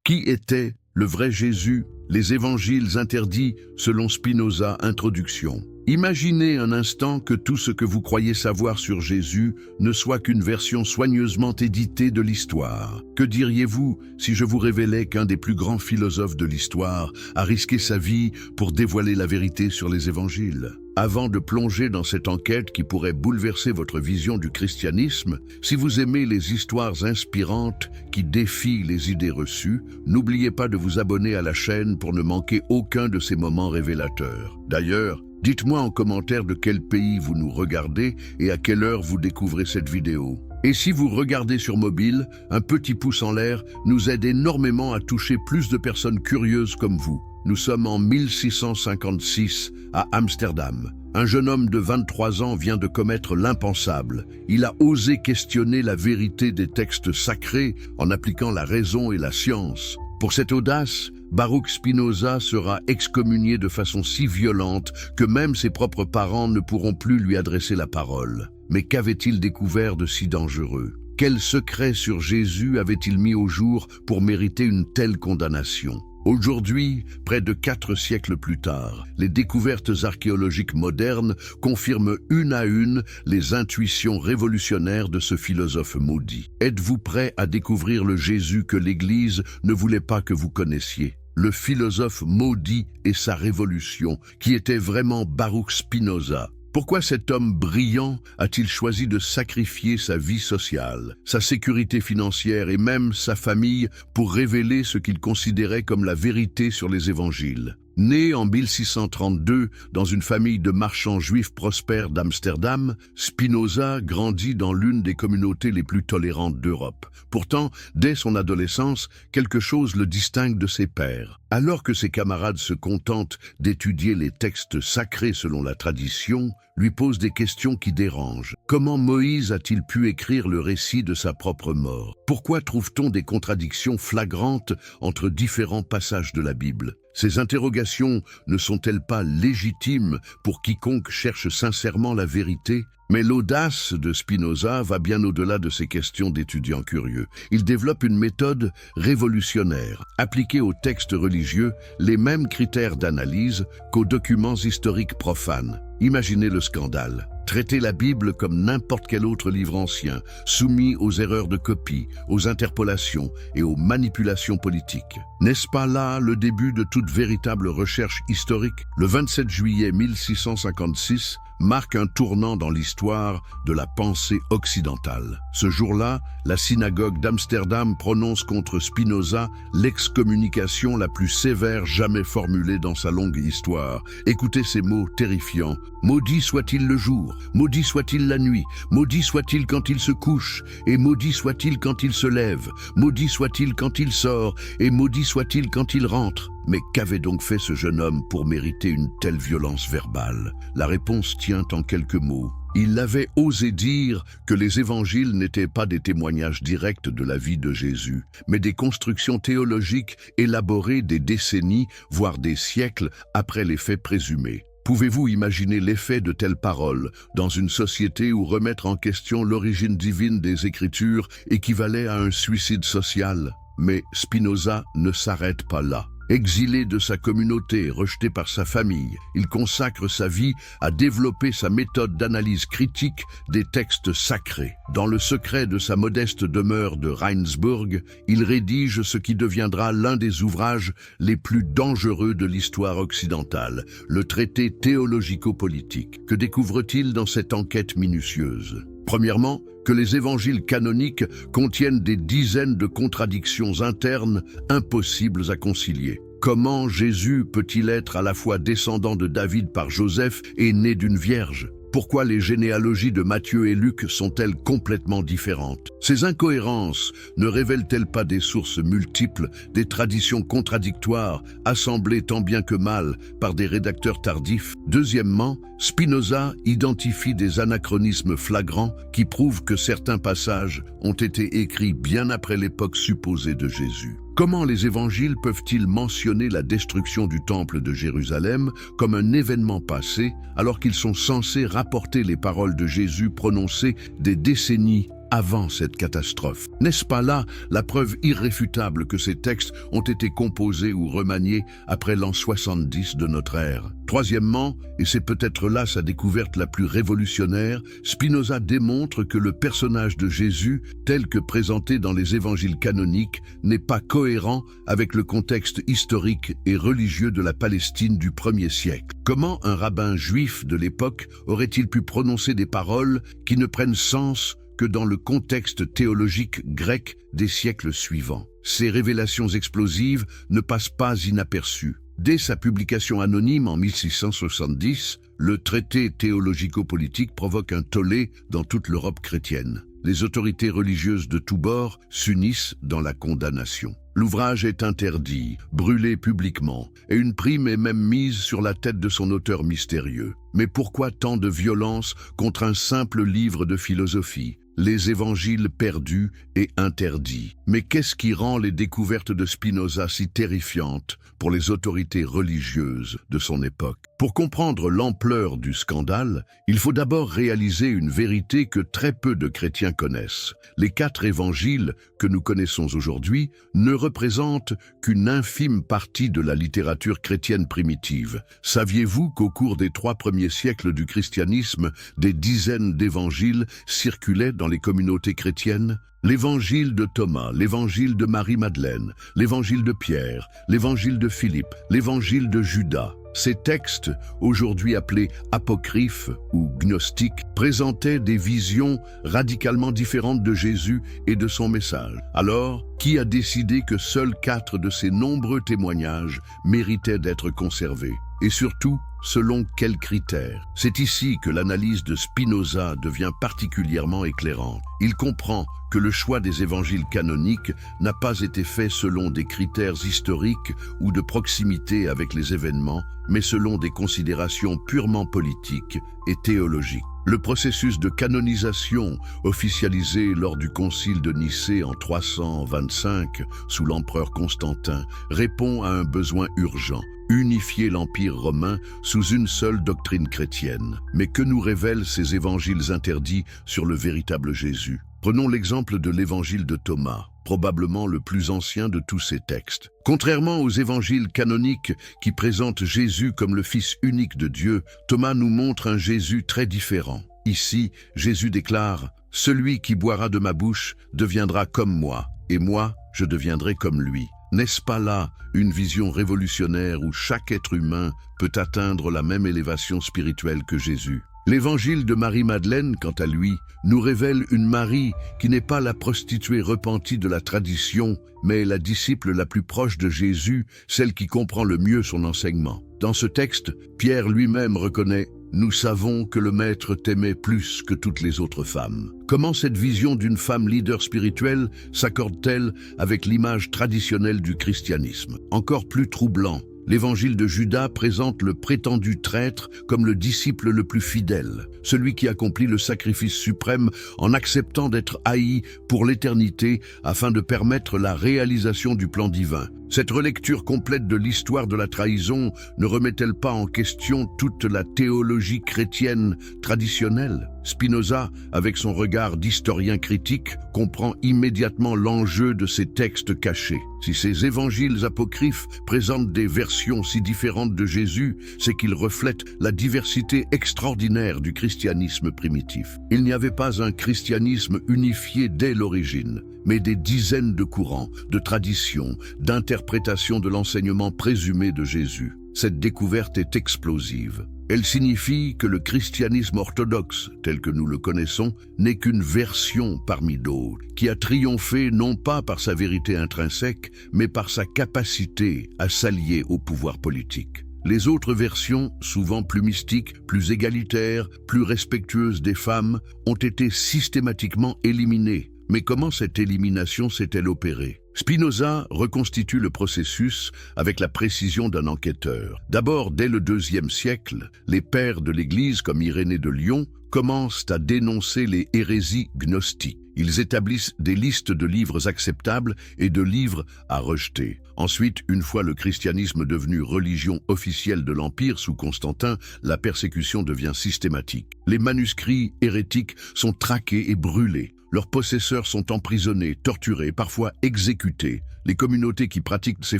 Qui était le vrai Jésus? Les évangiles interdits selon Spinoza, introduction. Imaginez un instant que tout ce que vous croyez savoir sur Jésus ne soit qu'une version soigneusement éditée de l'histoire. Que diriez-vous si je vous révélais qu'un des plus grands philosophes de l'histoire a risqué sa vie pour dévoiler la vérité sur les évangiles? Avant de plonger dans cette enquête qui pourrait bouleverser votre vision du christianisme, si vous aimez les histoires inspirantes qui défient les idées reçues, n'oubliez pas de vous abonner à la chaîne pour ne manquer aucun de ces moments révélateurs. D'ailleurs, dites-moi en commentaire de quel pays vous nous regardez et à quelle heure vous découvrez cette vidéo. Et si vous regardez sur mobile, un petit pouce en l'air nous aide énormément à toucher plus de personnes curieuses comme vous. Nous sommes en 1656 à Amsterdam. Un jeune homme de 23 ans vient de commettre l'impensable. Il a osé questionner la vérité des textes sacrés en appliquant la raison et la science. Pour cette audace, Baruch Spinoza sera excommunié de façon si violente que même ses propres parents ne pourront plus lui adresser la parole. Mais qu'avait-il découvert de si dangereux? Quel secret sur Jésus avait-il mis au jour pour mériter une telle condamnation? Aujourd'hui, près de 4 siècles plus tard, les découvertes archéologiques modernes confirment une à une les intuitions révolutionnaires de ce philosophe maudit. Êtes-vous prêt à découvrir le Jésus que l'Église ne voulait pas que vous connaissiez? Le philosophe maudit et sa révolution, qui était vraiment Baruch Spinoza. Pourquoi cet homme brillant a-t-il choisi de sacrifier sa vie sociale, sa sécurité financière et même sa famille pour révéler ce qu'il considérait comme la vérité sur les évangiles? Né en 1632 dans une famille de marchands juifs prospères d'Amsterdam, Spinoza grandit dans l'une des communautés les plus tolérantes d'Europe. Pourtant, dès son adolescence, quelque chose le distingue de ses pairs. Alors que ses camarades se contentent d'étudier les textes sacrés selon la tradition, lui posent des questions qui dérangent. Comment Moïse a-t-il pu écrire le récit de sa propre mort? Pourquoi trouve-t-on des contradictions flagrantes entre différents passages de la Bible? Ces interrogations ne sont-elles pas légitimes pour quiconque cherche sincèrement la vérité? Mais l'audace de Spinoza va bien au-delà de ces questions d'étudiants curieux. Il développe une méthode révolutionnaire, appliquée aux textes religieux, les mêmes critères d'analyse qu'aux documents historiques profanes. Imaginez le scandale. Traiter la Bible comme n'importe quel autre livre ancien, soumis aux erreurs de copie, aux interpolations et aux manipulations politiques. N'est-ce pas là le début de toute véritable recherche historique? Le 27 juillet 1656 marque un tournant dans l'histoire de la pensée occidentale. Ce jour-là, la synagogue d'Amsterdam prononce contre Spinoza l'excommunication la plus sévère jamais formulée dans sa longue histoire. Écoutez ces mots terrifiants. Maudit soit-il le jour, maudit soit-il la nuit, maudit soit-il quand il se couche, et maudit soit-il quand il se lève, maudit soit-il quand il sort, et maudit soit-il quand il rentre. Mais qu'avait donc fait ce jeune homme pour mériter une telle violence verbale? La réponse tient en quelques mots. Il avait osé dire que les évangiles n'étaient pas des témoignages directs de la vie de Jésus, mais des constructions théologiques élaborées des décennies, voire des siècles après les faits présumés. Pouvez-vous imaginer l'effet de telles paroles dans une société où remettre en question l'origine divine des Écritures équivalait à un suicide social? Mais Spinoza ne s'arrête pas là. Exilé de sa communauté, rejeté par sa famille, il consacre sa vie à développer sa méthode d'analyse critique des textes sacrés. Dans le secret de sa modeste demeure de Rijnsburg, il rédige ce qui deviendra l'un des ouvrages les plus dangereux de l'histoire occidentale, le traité théologico-politique. Que découvre-t-il dans cette enquête minutieuse? Premièrement, que les évangiles canoniques contiennent des dizaines de contradictions internes impossibles à concilier. Comment Jésus peut-il être à la fois descendant de David par Joseph et né d'une vierge? Pourquoi les généalogies de Matthieu et Luc sont-elles complètement différentes? Ces incohérences ne révèlent-elles pas des sources multiples, des traditions contradictoires, assemblées tant bien que mal par des rédacteurs tardifs? Deuxièmement, Spinoza identifie des anachronismes flagrants qui prouvent que certains passages ont été écrits bien après l'époque supposée de Jésus. Comment les évangiles peuvent-ils mentionner la destruction du temple de Jérusalem comme un événement passé, alors qu'ils sont censés rapporter les paroles de Jésus prononcées des décennies avant cette catastrophe. N'est-ce pas là la preuve irréfutable que ces textes ont été composés ou remaniés après l'an 70 de notre ère? Troisièmement, et c'est peut-être là sa découverte la plus révolutionnaire, Spinoza démontre que le personnage de Jésus, tel que présenté dans les évangiles canoniques, n'est pas cohérent avec le contexte historique et religieux de la Palestine du 1er siècle. Comment un rabbin juif de l'époque aurait-il pu prononcer des paroles qui ne prennent sens que dans le contexte théologique grec des siècles suivants? Ces révélations explosives ne passent pas inaperçues. Dès sa publication anonyme en 1670, le traité théologico-politique provoque un tollé dans toute l'Europe chrétienne. Les autorités religieuses de tous bords s'unissent dans la condamnation. L'ouvrage est interdit, brûlé publiquement, et une prime est même mise sur la tête de son auteur mystérieux. Mais pourquoi tant de violence contre un simple livre de philosophie? Les évangiles perdus et interdits. Mais qu'est-ce qui rend les découvertes de Spinoza si terrifiantes pour les autorités religieuses de son époque? Pour comprendre l'ampleur du scandale, il faut d'abord réaliser une vérité que très peu de chrétiens connaissent. Les 4 évangiles que nous connaissons aujourd'hui ne représentent qu'une infime partie de la littérature chrétienne primitive. Saviez-vous qu'au cours des 3 premiers siècles du christianisme, des dizaines d'évangiles circulaient dans les communautés chrétiennes? L'évangile de Thomas, l'évangile de Marie-Madeleine, l'évangile de Pierre, l'évangile de Philippe, l'évangile de Judas. Ces textes, aujourd'hui appelés apocryphes ou gnostiques, présentaient des visions radicalement différentes de Jésus et de son message. Alors, qui a décidé que seuls 4 de ces nombreux témoignages méritaient d'être conservés? Et surtout, selon quels critères? C'est ici que l'analyse de Spinoza devient particulièrement éclairante. Il comprend que le choix des évangiles canoniques n'a pas été fait selon des critères historiques ou de proximité avec les événements, mais selon des considérations purement politiques et théologiques. Le processus de canonisation, officialisé lors du concile de Nicée en 325 sous l'empereur Constantin, répond à un besoin urgent: unifier l'Empire romain sous une seule doctrine chrétienne. Mais que nous révèlent ces évangiles interdits sur le véritable Jésus? Prenons l'exemple de l'évangile de Thomas, probablement le plus ancien de tous ces textes. Contrairement aux évangiles canoniques qui présentent Jésus comme le Fils unique de Dieu, Thomas nous montre un Jésus très différent. Ici, Jésus déclare « Celui qui boira de ma bouche deviendra comme moi, et moi, je deviendrai comme lui ». N'est-ce pas là une vision révolutionnaire où chaque être humain peut atteindre la même élévation spirituelle que Jésus? L'évangile de Marie-Madeleine, quant à lui, nous révèle une Marie qui n'est pas la prostituée repentie de la tradition, mais la disciple la plus proche de Jésus, celle qui comprend le mieux son enseignement. Dans ce texte, Pierre lui-même reconnaît « Nous savons que le Maître t'aimait plus que toutes les autres femmes ». Comment cette vision d'une femme leader spirituelle s'accorde-t-elle avec l'image traditionnelle du christianisme? Encore plus troublant, l'évangile de Judas présente le prétendu traître comme le disciple le plus fidèle, celui qui accomplit le sacrifice suprême en acceptant d'être haï pour l'éternité afin de permettre la réalisation du plan divin. Cette relecture complète de l'histoire de la trahison ne remet-elle pas en question toute la théologie chrétienne traditionnelle? Spinoza, avec son regard d'historien critique, comprend immédiatement l'enjeu de ces textes cachés. Si ces évangiles apocryphes présentent des versions si différentes de Jésus, c'est qu'ils reflètent la diversité extraordinaire du christianisme primitif. Il n'y avait pas un christianisme unifié dès l'origine, mais des dizaines de courants, de traditions, d'interprétations de l'enseignement présumé de Jésus. Cette découverte est explosive. Elle signifie que le christianisme orthodoxe, tel que nous le connaissons, n'est qu'une version parmi d'autres, qui a triomphé non pas par sa vérité intrinsèque, mais par sa capacité à s'allier au pouvoir politique. Les autres versions, souvent plus mystiques, plus égalitaires, plus respectueuses des femmes, ont été systématiquement éliminées. Mais comment cette élimination s'est-elle opérée? Spinoza reconstitue le processus avec la précision d'un enquêteur. D'abord, dès le IIe siècle, les pères de l'Église, comme Irénée de Lyon, commencent à dénoncer les hérésies gnostiques. Ils établissent des listes de livres acceptables et de livres à rejeter. Ensuite, une fois le christianisme devenu religion officielle de l'Empire sous Constantin, la persécution devient systématique. Les manuscrits hérétiques sont traqués et brûlés. Leurs possesseurs sont emprisonnés, torturés, parfois exécutés. Les communautés qui pratiquent ces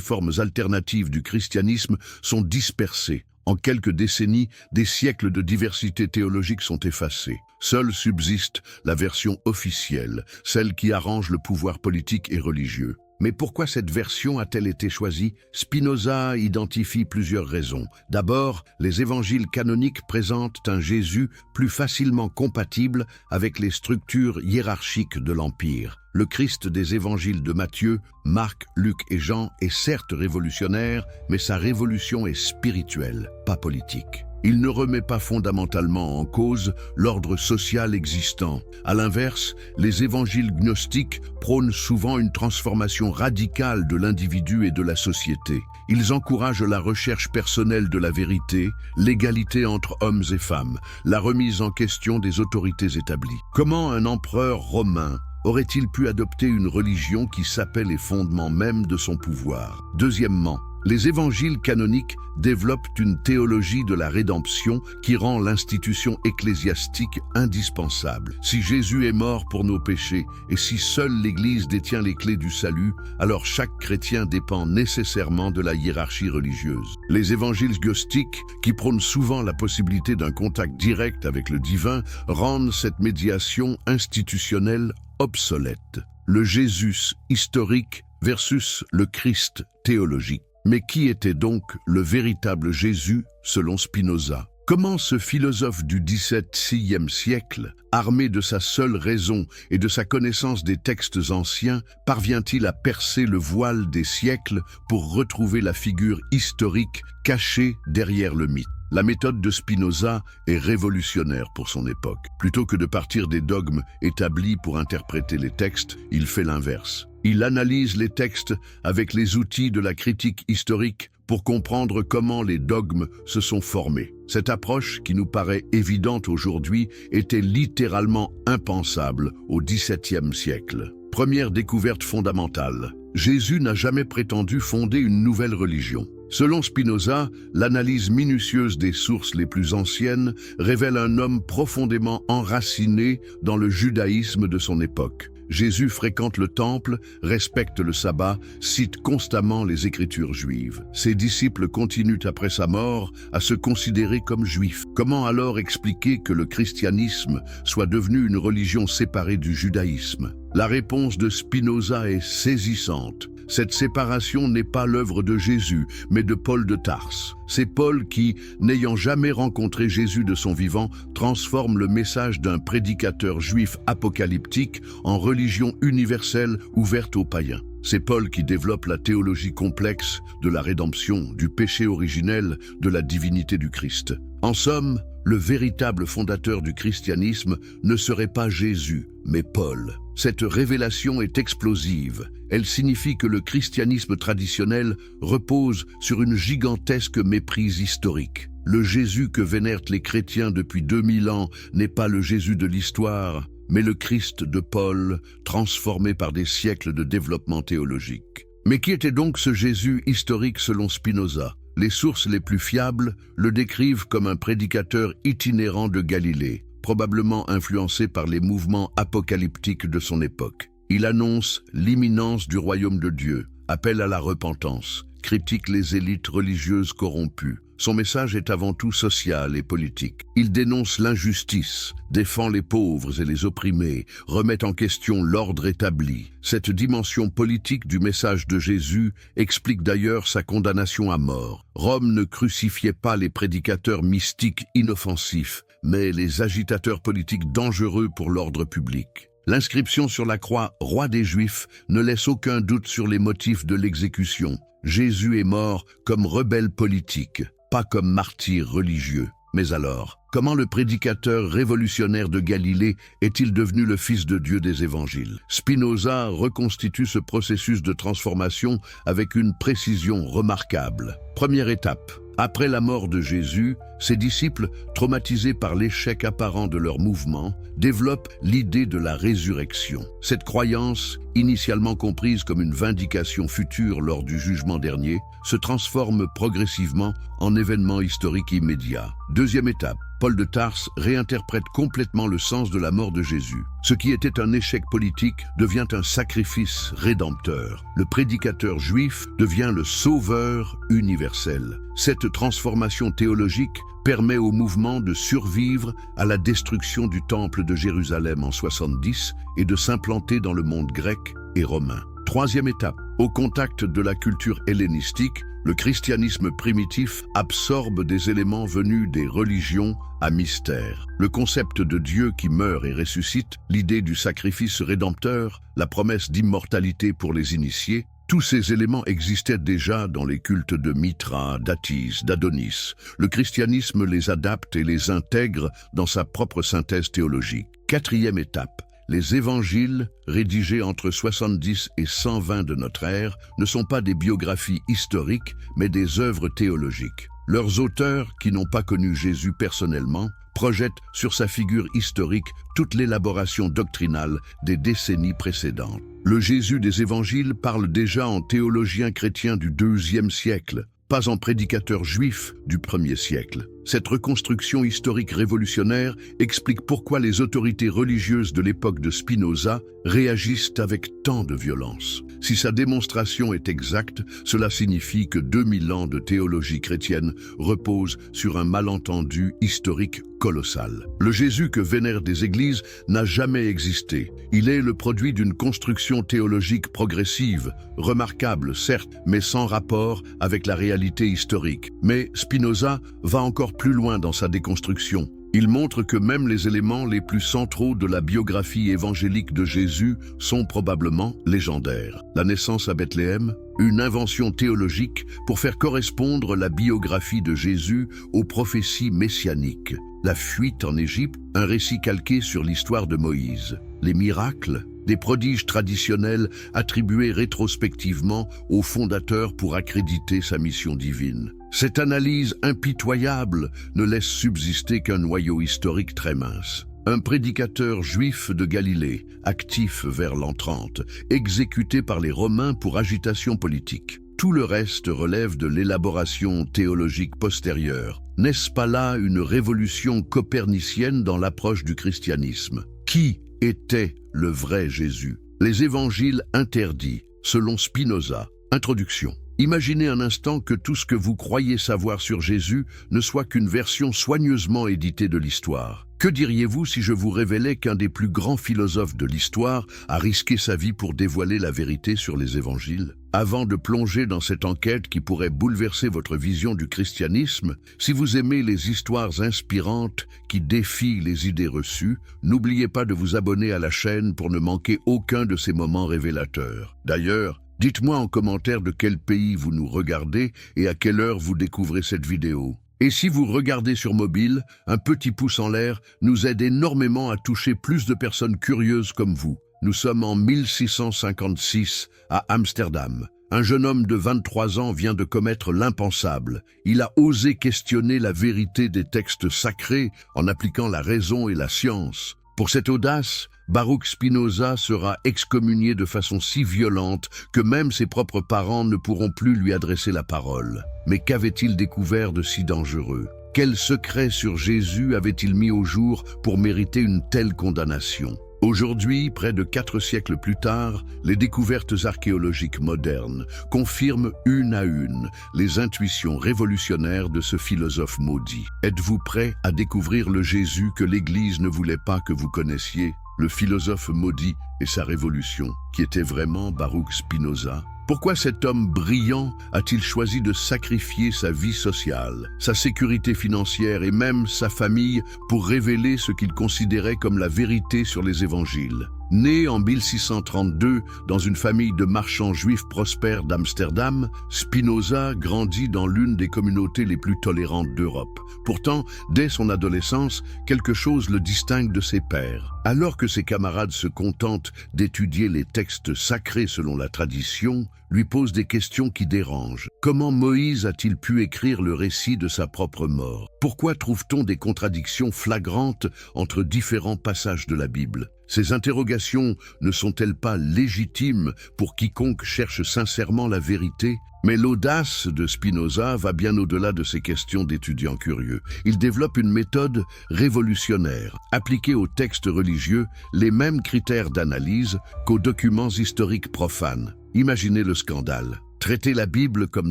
formes alternatives du christianisme sont dispersées. En quelques décennies, des siècles de diversité théologique sont effacés. Seule subsiste la version officielle, celle qui arrange le pouvoir politique et religieux. Mais pourquoi cette version a-t-elle été choisie? Spinoza identifie plusieurs raisons. D'abord, les évangiles canoniques présentent un Jésus plus facilement compatible avec les structures hiérarchiques de l'Empire. Le Christ des évangiles de Matthieu, Marc, Luc et Jean est certes révolutionnaire, mais sa révolution est spirituelle, pas politique. Il ne remet pas fondamentalement en cause l'ordre social existant. À l'inverse, les évangiles gnostiques prônent souvent une transformation radicale de l'individu et de la société. Ils encouragent la recherche personnelle de la vérité, l'égalité entre hommes et femmes, la remise en question des autorités établies. Comment un empereur romain aurait-il pu adopter une religion qui sapait les fondements même de son pouvoir? Deuxièmement, les évangiles canoniques développent une théologie de la rédemption qui rend l'institution ecclésiastique indispensable. Si Jésus est mort pour nos péchés et si seule l'Église détient les clés du salut, alors chaque chrétien dépend nécessairement de la hiérarchie religieuse. Les évangiles gnostiques, qui prônent souvent la possibilité d'un contact direct avec le divin, rendent cette médiation institutionnelle obsolète. Le Jésus historique versus le Christ théologique. Mais qui était donc le véritable Jésus selon Spinoza? Comment ce philosophe du XVIIe siècle, armé de sa seule raison et de sa connaissance des textes anciens, parvient-il à percer le voile des siècles pour retrouver la figure historique cachée derrière le mythe? La méthode de Spinoza est révolutionnaire pour son époque. Plutôt que de partir des dogmes établis pour interpréter les textes, il fait l'inverse. Il analyse les textes avec les outils de la critique historique pour comprendre comment les dogmes se sont formés. Cette approche, qui nous paraît évidente aujourd'hui, était littéralement impensable au XVIIe siècle. Première découverte fondamentale. Jésus n'a jamais prétendu fonder une nouvelle religion. Selon Spinoza, l'analyse minutieuse des sources les plus anciennes révèle un homme profondément enraciné dans le judaïsme de son époque. Jésus fréquente le temple, respecte le sabbat, cite constamment les écritures juives. Ses disciples continuent après sa mort à se considérer comme juifs. Comment alors expliquer que le christianisme soit devenu une religion séparée du judaïsme? La réponse de Spinoza est saisissante. Cette séparation n'est pas l'œuvre de Jésus, mais de Paul de Tarse. C'est Paul qui, n'ayant jamais rencontré Jésus de son vivant, transforme le message d'un prédicateur juif apocalyptique en religion universelle ouverte aux païens. C'est Paul qui développe la théologie complexe de la rédemption, du péché originel, de la divinité du Christ. En somme, le véritable fondateur du christianisme ne serait pas Jésus, mais Paul. Cette révélation est explosive. Elle signifie que le christianisme traditionnel repose sur une gigantesque méprise historique. Le Jésus que vénèrent les chrétiens depuis 2000 ans n'est pas le Jésus de l'histoire, mais le Christ de Paul, transformé par des siècles de développement théologique. Mais qui était donc ce Jésus historique selon Spinoza? Les sources les plus fiables le décrivent comme un prédicateur itinérant de Galilée, probablement influencé par les mouvements apocalyptiques de son époque. Il annonce l'imminence du royaume de Dieu, appelle à la repentance, critique les élites religieuses corrompues. Son message est avant tout social et politique. Il dénonce l'injustice, défend les pauvres et les opprimés, remet en question l'ordre établi. Cette dimension politique du message de Jésus explique d'ailleurs sa condamnation à mort. Rome ne crucifiait pas les prédicateurs mystiques inoffensifs, mais les agitateurs politiques dangereux pour l'ordre public. L'inscription sur la croix « Roi des Juifs » ne laisse aucun doute sur les motifs de l'exécution. Jésus est mort comme rebelle politique, pas comme martyr religieux. Mais alors, comment le prédicateur révolutionnaire de Galilée est-il devenu le Fils de Dieu des évangiles? Spinoza reconstitue ce processus de transformation avec une précision remarquable. Première étape. Après la mort de Jésus, ses disciples, traumatisés par l'échec apparent de leur mouvement, développent l'idée de la résurrection. Cette croyance, initialement comprise comme une vindication future lors du jugement dernier, se transforme progressivement en événement historique immédiat. Deuxième étape. Paul de Tarse réinterprète complètement le sens de la mort de Jésus. Ce qui était un échec politique devient un sacrifice rédempteur. Le prédicateur juif devient le sauveur universel. Cette transformation théologique permet au mouvement de survivre à la destruction du temple de Jérusalem en 70 et de s'implanter dans le monde grec et romain. Troisième étape, au contact de la culture hellénistique, le christianisme primitif absorbe des éléments venus des religions à mystère. Le concept de Dieu qui meurt et ressuscite, l'idée du sacrifice rédempteur, la promesse d'immortalité pour les initiés, tous ces éléments existaient déjà dans les cultes de Mithra, d'Athis, d'Adonis. Le christianisme les adapte et les intègre dans sa propre synthèse théologique. Quatrième étape. Les évangiles, rédigés entre 70 et 120 de notre ère, ne sont pas des biographies historiques, mais des œuvres théologiques. Leurs auteurs, qui n'ont pas connu Jésus personnellement, projettent sur sa figure historique toute l'élaboration doctrinale des décennies précédentes. Le Jésus des évangiles parle déjà en théologien chrétien du IIe siècle, pas en prédicateur juif du 1er siècle. Cette reconstruction historique révolutionnaire explique pourquoi les autorités religieuses de l'époque de Spinoza réagissent avec tant de violence. Si sa démonstration est exacte, cela signifie que 2000 ans de théologie chrétienne reposent sur un malentendu historique colossal. Le Jésus que vénèrent des églises n'a jamais existé. Il est le produit d'une construction théologique progressive, remarquable certes, mais sans rapport avec la réalité historique. Mais Spinoza va encore plus loin dans sa déconstruction. Il montre que même les éléments les plus centraux de la biographie évangélique de Jésus sont probablement légendaires. La naissance à Bethléem, une invention théologique pour faire correspondre la biographie de Jésus aux prophéties messianiques. La fuite en Égypte, un récit calqué sur l'histoire de Moïse. Les miracles, des prodiges traditionnels attribués rétrospectivement au fondateur pour accréditer sa mission divine. Cette analyse impitoyable ne laisse subsister qu'un noyau historique très mince. Un prédicateur juif de Galilée, actif vers l'an 30, exécuté par les Romains pour agitation politique. Tout le reste relève de l'élaboration théologique postérieure. N'est-ce pas là une révolution copernicienne dans l'approche du christianisme? Qui était le vrai Jésus? Les évangiles interdits, selon Spinoza. Introduction. Imaginez un instant que tout ce que vous croyez savoir sur Jésus ne soit qu'une version soigneusement éditée de l'histoire. Que diriez-vous si je vous révélais qu'un des plus grands philosophes de l'histoire a risqué sa vie pour dévoiler la vérité sur les évangiles? Avant de plonger dans cette enquête qui pourrait bouleverser votre vision du christianisme, si vous aimez les histoires inspirantes qui défient les idées reçues, n'oubliez pas de vous abonner à la chaîne pour ne manquer aucun de ces moments révélateurs. D'ailleurs, dites-moi en commentaire de quel pays vous nous regardez et à quelle heure vous découvrez cette vidéo. Et si vous regardez sur mobile, un petit pouce en l'air nous aide énormément à toucher plus de personnes curieuses comme vous. Nous sommes en 1656 à Amsterdam. Un jeune homme de 23 ans vient de commettre l'impensable. Il a osé questionner la vérité des textes sacrés en appliquant la raison et la science. Pour cette audace, Baruch Spinoza sera excommunié de façon si violente que même ses propres parents ne pourront plus lui adresser la parole. Mais qu'avait-il découvert de si dangereux? Quel secret sur Jésus avait-il mis au jour pour mériter une telle condamnation? Aujourd'hui, près de 4 siècles plus tard, les découvertes archéologiques modernes confirment une à une les intuitions révolutionnaires de ce philosophe maudit. Êtes-vous prêt à découvrir le Jésus que l'Église ne voulait pas que vous connaissiez? Le philosophe maudit et sa révolution, qui était vraiment Baruch Spinoza? Pourquoi cet homme brillant a-t-il choisi de sacrifier sa vie sociale, sa sécurité financière et même sa famille pour révéler ce qu'il considérait comme la vérité sur les évangiles? Né en 1632 dans une famille de marchands juifs prospères d'Amsterdam, Spinoza grandit dans l'une des communautés les plus tolérantes d'Europe. Pourtant, dès son adolescence, quelque chose le distingue de ses pairs. Alors que ses camarades se contentent d'étudier les textes sacrés selon la tradition, lui pose des questions qui dérangent. Comment Moïse a-t-il pu écrire le récit de sa propre mort? Pourquoi trouve-t-on des contradictions flagrantes entre différents passages de la Bible? Ces interrogations ne sont-elles pas légitimes pour quiconque cherche sincèrement la vérité? Mais l'audace de Spinoza va bien au-delà de ces questions d'étudiants curieux. Il développe une méthode révolutionnaire, appliquée aux textes religieux les mêmes critères d'analyse qu'aux documents historiques profanes. Imaginez le scandale. Traiter la Bible comme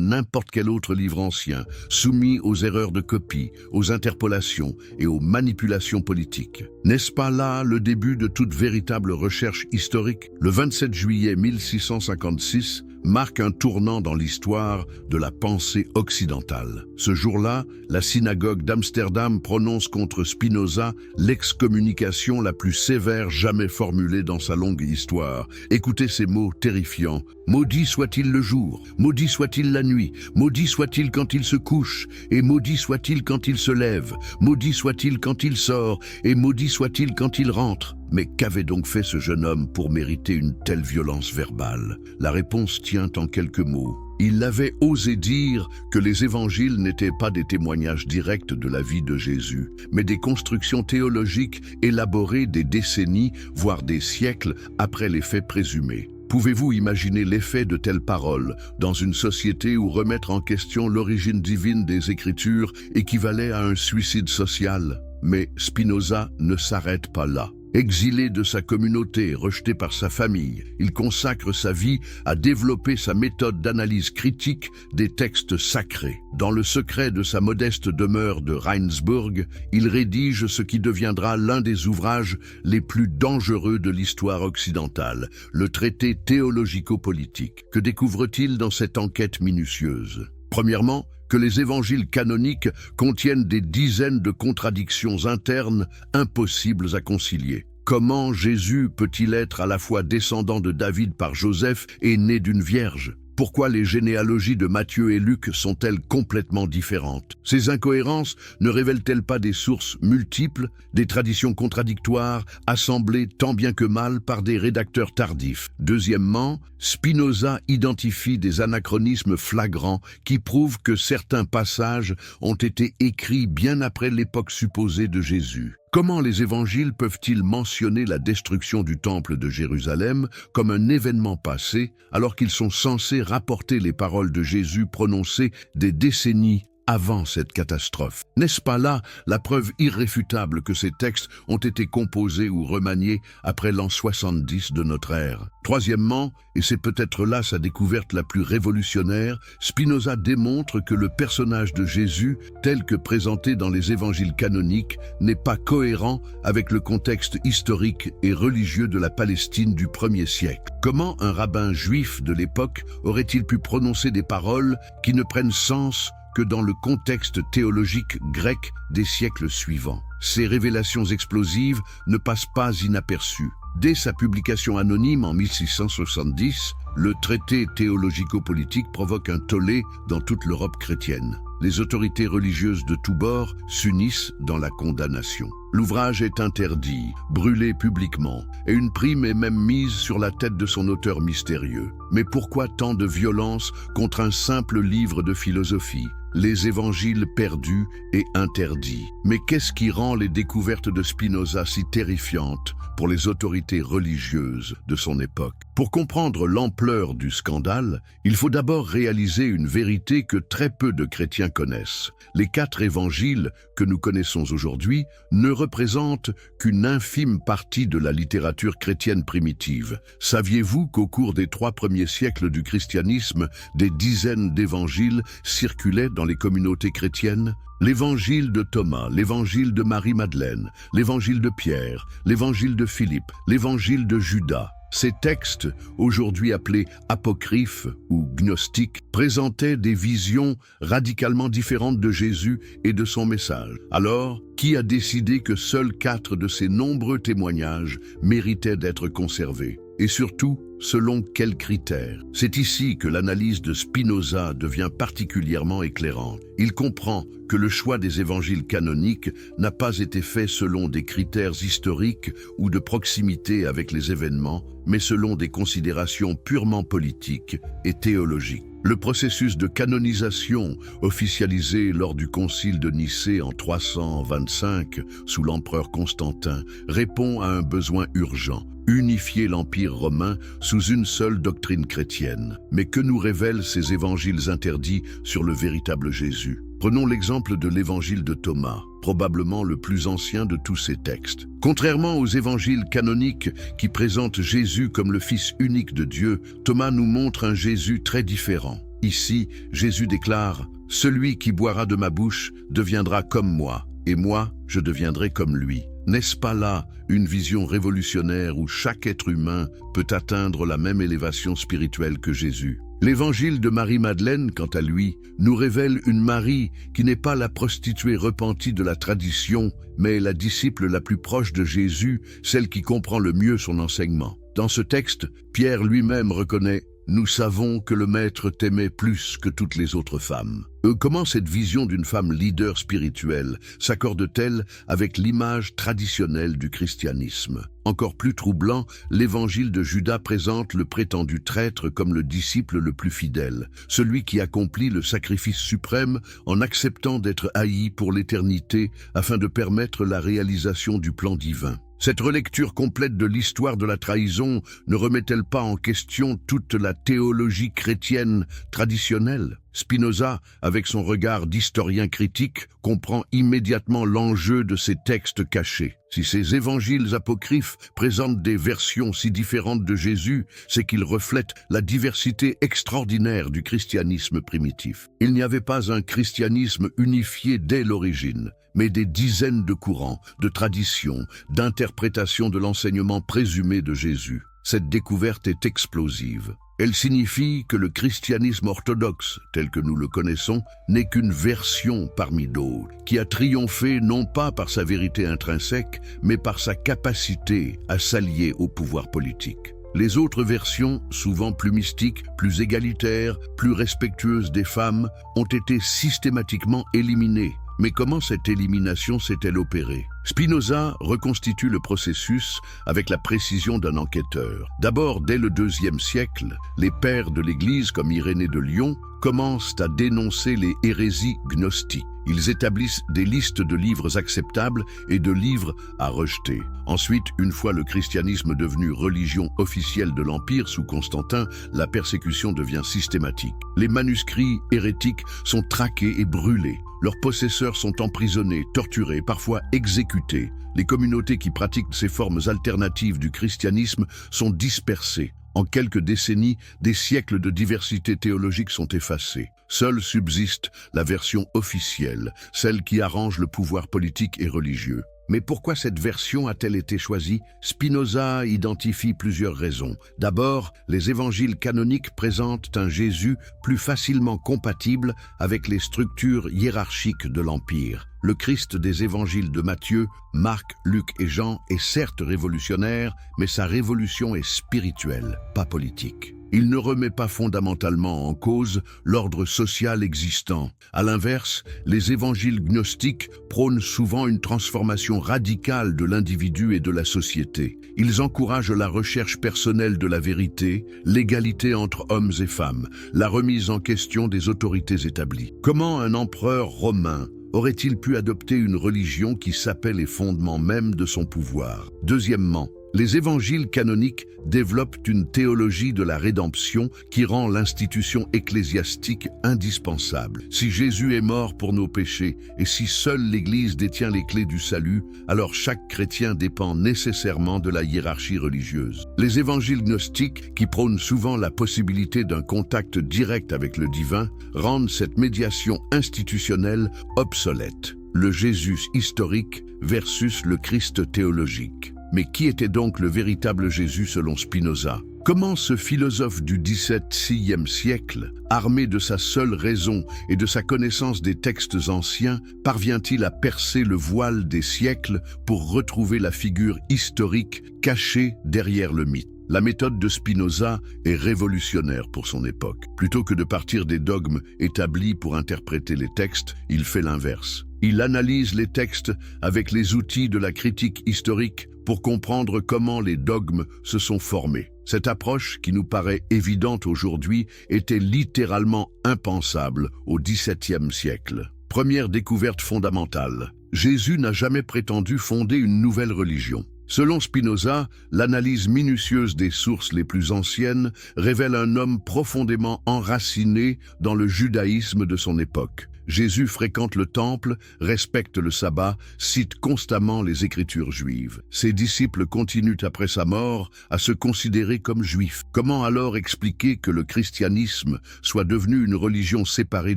n'importe quel autre livre ancien, soumis aux erreurs de copie, aux interpolations et aux manipulations politiques. N'est-ce pas là le début de toute véritable recherche historique? Le 27 juillet 1656 marque un tournant dans l'histoire de la pensée occidentale. Ce jour-là, la synagogue d'Amsterdam prononce contre Spinoza l'excommunication la plus sévère jamais formulée dans sa longue histoire. Écoutez ces mots terrifiants. « Maudit soit-il le jour, maudit soit-il la nuit, maudit soit-il quand il se couche, et maudit soit-il quand il se lève, maudit soit-il quand il sort, et maudit soit-il quand il rentre. » Mais qu'avait donc fait ce jeune homme pour mériter une telle violence verbale? La réponse tient en quelques mots. Il avait osé dire que les évangiles n'étaient pas des témoignages directs de la vie de Jésus, mais des constructions théologiques élaborées des décennies, voire des siècles après les faits présumés. Pouvez-vous imaginer l'effet de telles paroles dans une société où remettre en question l'origine divine des Écritures équivalait à un suicide social? Mais Spinoza ne s'arrête pas là. Exilé de sa communauté, rejeté par sa famille, il consacre sa vie à développer sa méthode d'analyse critique des textes sacrés. Dans le secret de sa modeste demeure de Rijnsburg, il rédige ce qui deviendra l'un des ouvrages les plus dangereux de l'histoire occidentale, le traité théologico-politique. Que découvre-t-il dans cette enquête minutieuse? Premièrement, que les évangiles canoniques contiennent des dizaines de contradictions internes impossibles à concilier. Comment Jésus peut-il être à la fois descendant de David par Joseph et né d'une vierge? Pourquoi les généalogies de Matthieu et Luc sont-elles complètement différentes? Ces incohérences ne révèlent-elles pas des sources multiples, des traditions contradictoires, assemblées tant bien que mal par des rédacteurs tardifs? Deuxièmement, Spinoza identifie des anachronismes flagrants qui prouvent que certains passages ont été écrits bien après l'époque supposée de Jésus. Comment les évangiles peuvent-ils mentionner la destruction du temple de Jérusalem comme un événement passé, alors qu'ils sont censés rapporter les paroles de Jésus prononcées des décennies avant cette catastrophe? N'est-ce pas là la preuve irréfutable que ces textes ont été composés ou remaniés après l'an 70 de notre ère? Troisièmement, et c'est peut-être là sa découverte la plus révolutionnaire, Spinoza démontre que le personnage de Jésus, tel que présenté dans les évangiles canoniques, n'est pas cohérent avec le contexte historique et religieux de la Palestine du 1er siècle. Comment un rabbin juif de l'époque aurait-il pu prononcer des paroles qui ne prennent sens que dans le contexte théologique grec des siècles suivants? Ces révélations explosives ne passent pas inaperçues. Dès sa publication anonyme en 1670, le traité théologico-politique provoque un tollé dans toute l'Europe chrétienne. Les autorités religieuses de tous bords s'unissent dans la condamnation. L'ouvrage est interdit, brûlé publiquement, et une prime est même mise sur la tête de son auteur mystérieux. Mais pourquoi tant de violence contre un simple livre de philosophie? Les évangiles perdus et interdits. Mais qu'est-ce qui rend les découvertes de Spinoza si terrifiantes pour les autorités religieuses de son époque? Pour comprendre l'ampleur du scandale, il faut d'abord réaliser une vérité que très peu de chrétiens connaissent. Les 4 évangiles que nous connaissons aujourd'hui ne représentent qu'une infime partie de la littérature chrétienne primitive. Saviez-vous qu'au cours des 3 premiers siècles du christianisme, des dizaines d'évangiles circulaient dans les communautés chrétiennes? L'évangile de Thomas, l'évangile de Marie-Madeleine, l'évangile de Pierre, l'évangile de Philippe, l'évangile de Judas. Ces textes, aujourd'hui appelés apocryphes ou gnostiques, présentaient des visions radicalement différentes de Jésus et de son message. Alors, qui a décidé que seuls 4 de ces nombreux témoignages méritaient d'être conservés? Et surtout, selon quels critères? C'est ici que l'analyse de Spinoza devient particulièrement éclairante. Il comprend que le choix des évangiles canoniques n'a pas été fait selon des critères historiques ou de proximité avec les événements, mais selon des considérations purement politiques et théologiques. Le processus de canonisation, officialisé lors du concile de Nicée en 325 sous l'empereur Constantin, répond à un besoin urgent: unifier l'Empire romain sous une seule doctrine chrétienne. Mais que nous révèlent ces évangiles interdits sur le véritable Jésus? Prenons l'exemple de l'évangile de Thomas, probablement le plus ancien de tous ces textes. Contrairement aux évangiles canoniques qui présentent Jésus comme le Fils unique de Dieu, Thomas nous montre un Jésus très différent. Ici, Jésus déclare: « Celui qui boira de ma bouche deviendra comme moi, et moi, je deviendrai comme lui. » N'est-ce pas là une vision révolutionnaire où chaque être humain peut atteindre la même élévation spirituelle que Jésus? L'évangile de Marie-Madeleine, quant à lui, nous révèle une Marie qui n'est pas la prostituée repentie de la tradition, mais la disciple la plus proche de Jésus, celle qui comprend le mieux son enseignement. Dans ce texte, Pierre lui-même reconnaît: « Nous savons que le Maître t'aimait plus que toutes les autres femmes. » Comment cette vision d'une femme leader spirituelle s'accorde-t-elle avec l'image traditionnelle du christianisme? Encore plus troublant, l'évangile de Judas présente le prétendu traître comme le disciple le plus fidèle, celui qui accomplit le sacrifice suprême en acceptant d'être haï pour l'éternité afin de permettre la réalisation du plan divin. Cette relecture complète de l'histoire de la trahison ne remet-elle pas en question toute la théologie chrétienne traditionnelle? Spinoza, avec son regard d'historien critique, comprend immédiatement l'enjeu de ces textes cachés. Si ces évangiles apocryphes présentent des versions si différentes de Jésus, c'est qu'ils reflètent la diversité extraordinaire du christianisme primitif. Il n'y avait pas un christianisme unifié dès l'origine, mais des dizaines de courants, de traditions, d'interprétations de l'enseignement présumé de Jésus. Cette découverte est explosive. Elle signifie que le christianisme orthodoxe, tel que nous le connaissons, n'est qu'une version parmi d'autres, qui a triomphé non pas par sa vérité intrinsèque, mais par sa capacité à s'allier au pouvoir politique. Les autres versions, souvent plus mystiques, plus égalitaires, plus respectueuses des femmes, ont été systématiquement éliminées. Mais comment cette élimination s'est-elle opérée? Spinoza reconstitue le processus avec la précision d'un enquêteur. D'abord, dès le IIe siècle, les pères de l'Église, comme Irénée de Lyon, commencent à dénoncer les hérésies gnostiques. Ils établissent des listes de livres acceptables et de livres à rejeter. Ensuite, une fois le christianisme devenu religion officielle de l'Empire sous Constantin, la persécution devient systématique. Les manuscrits hérétiques sont traqués et brûlés. Leurs possesseurs sont emprisonnés, torturés, parfois exécutés. Les communautés qui pratiquent ces formes alternatives du christianisme sont dispersées. En quelques décennies, des siècles de diversité théologique sont effacés. Seule subsiste la version officielle, celle qui arrange le pouvoir politique et religieux. Mais pourquoi cette version a-t-elle été choisie? Spinoza identifie plusieurs raisons. D'abord, les évangiles canoniques présentent un Jésus plus facilement compatible avec les structures hiérarchiques de l'Empire. Le Christ des évangiles de Matthieu, Marc, Luc et Jean est certes révolutionnaire, mais sa révolution est spirituelle, pas politique. Il ne remet pas fondamentalement en cause l'ordre social existant. À l'inverse, les évangiles gnostiques prônent souvent une transformation radicale de l'individu et de la société. Ils encouragent la recherche personnelle de la vérité, l'égalité entre hommes et femmes, la remise en question des autorités établies. Comment un empereur romain aurait-il pu adopter une religion qui sapait les fondements même de son pouvoir? Deuxièmement, les évangiles canoniques développent une théologie de la rédemption qui rend l'institution ecclésiastique indispensable. Si Jésus est mort pour nos péchés et si seule l'Église détient les clés du salut, alors chaque chrétien dépend nécessairement de la hiérarchie religieuse. Les évangiles gnostiques, qui prônent souvent la possibilité d'un contact direct avec le divin, rendent cette médiation institutionnelle obsolète. Le Jésus historique versus le Christ théologique. Mais qui était donc le véritable Jésus selon Spinoza? Comment ce philosophe du XVIIe siècle, armé de sa seule raison et de sa connaissance des textes anciens, parvient-il à percer le voile des siècles pour retrouver la figure historique cachée derrière le mythe? La méthode de Spinoza est révolutionnaire pour son époque. Plutôt que de partir des dogmes établis pour interpréter les textes, il fait l'inverse. Il analyse les textes avec les outils de la critique historique pour comprendre comment les dogmes se sont formés. Cette approche, qui nous paraît évidente aujourd'hui, était littéralement impensable au XVIIe siècle. Première découverte fondamentale. Jésus n'a jamais prétendu fonder une nouvelle religion. Selon Spinoza, l'analyse minutieuse des sources les plus anciennes révèle un homme profondément enraciné dans le judaïsme de son époque. Jésus fréquente le temple, respecte le sabbat, cite constamment les écritures juives. Ses disciples continuent après sa mort à se considérer comme juifs. Comment alors expliquer que le christianisme soit devenu une religion séparée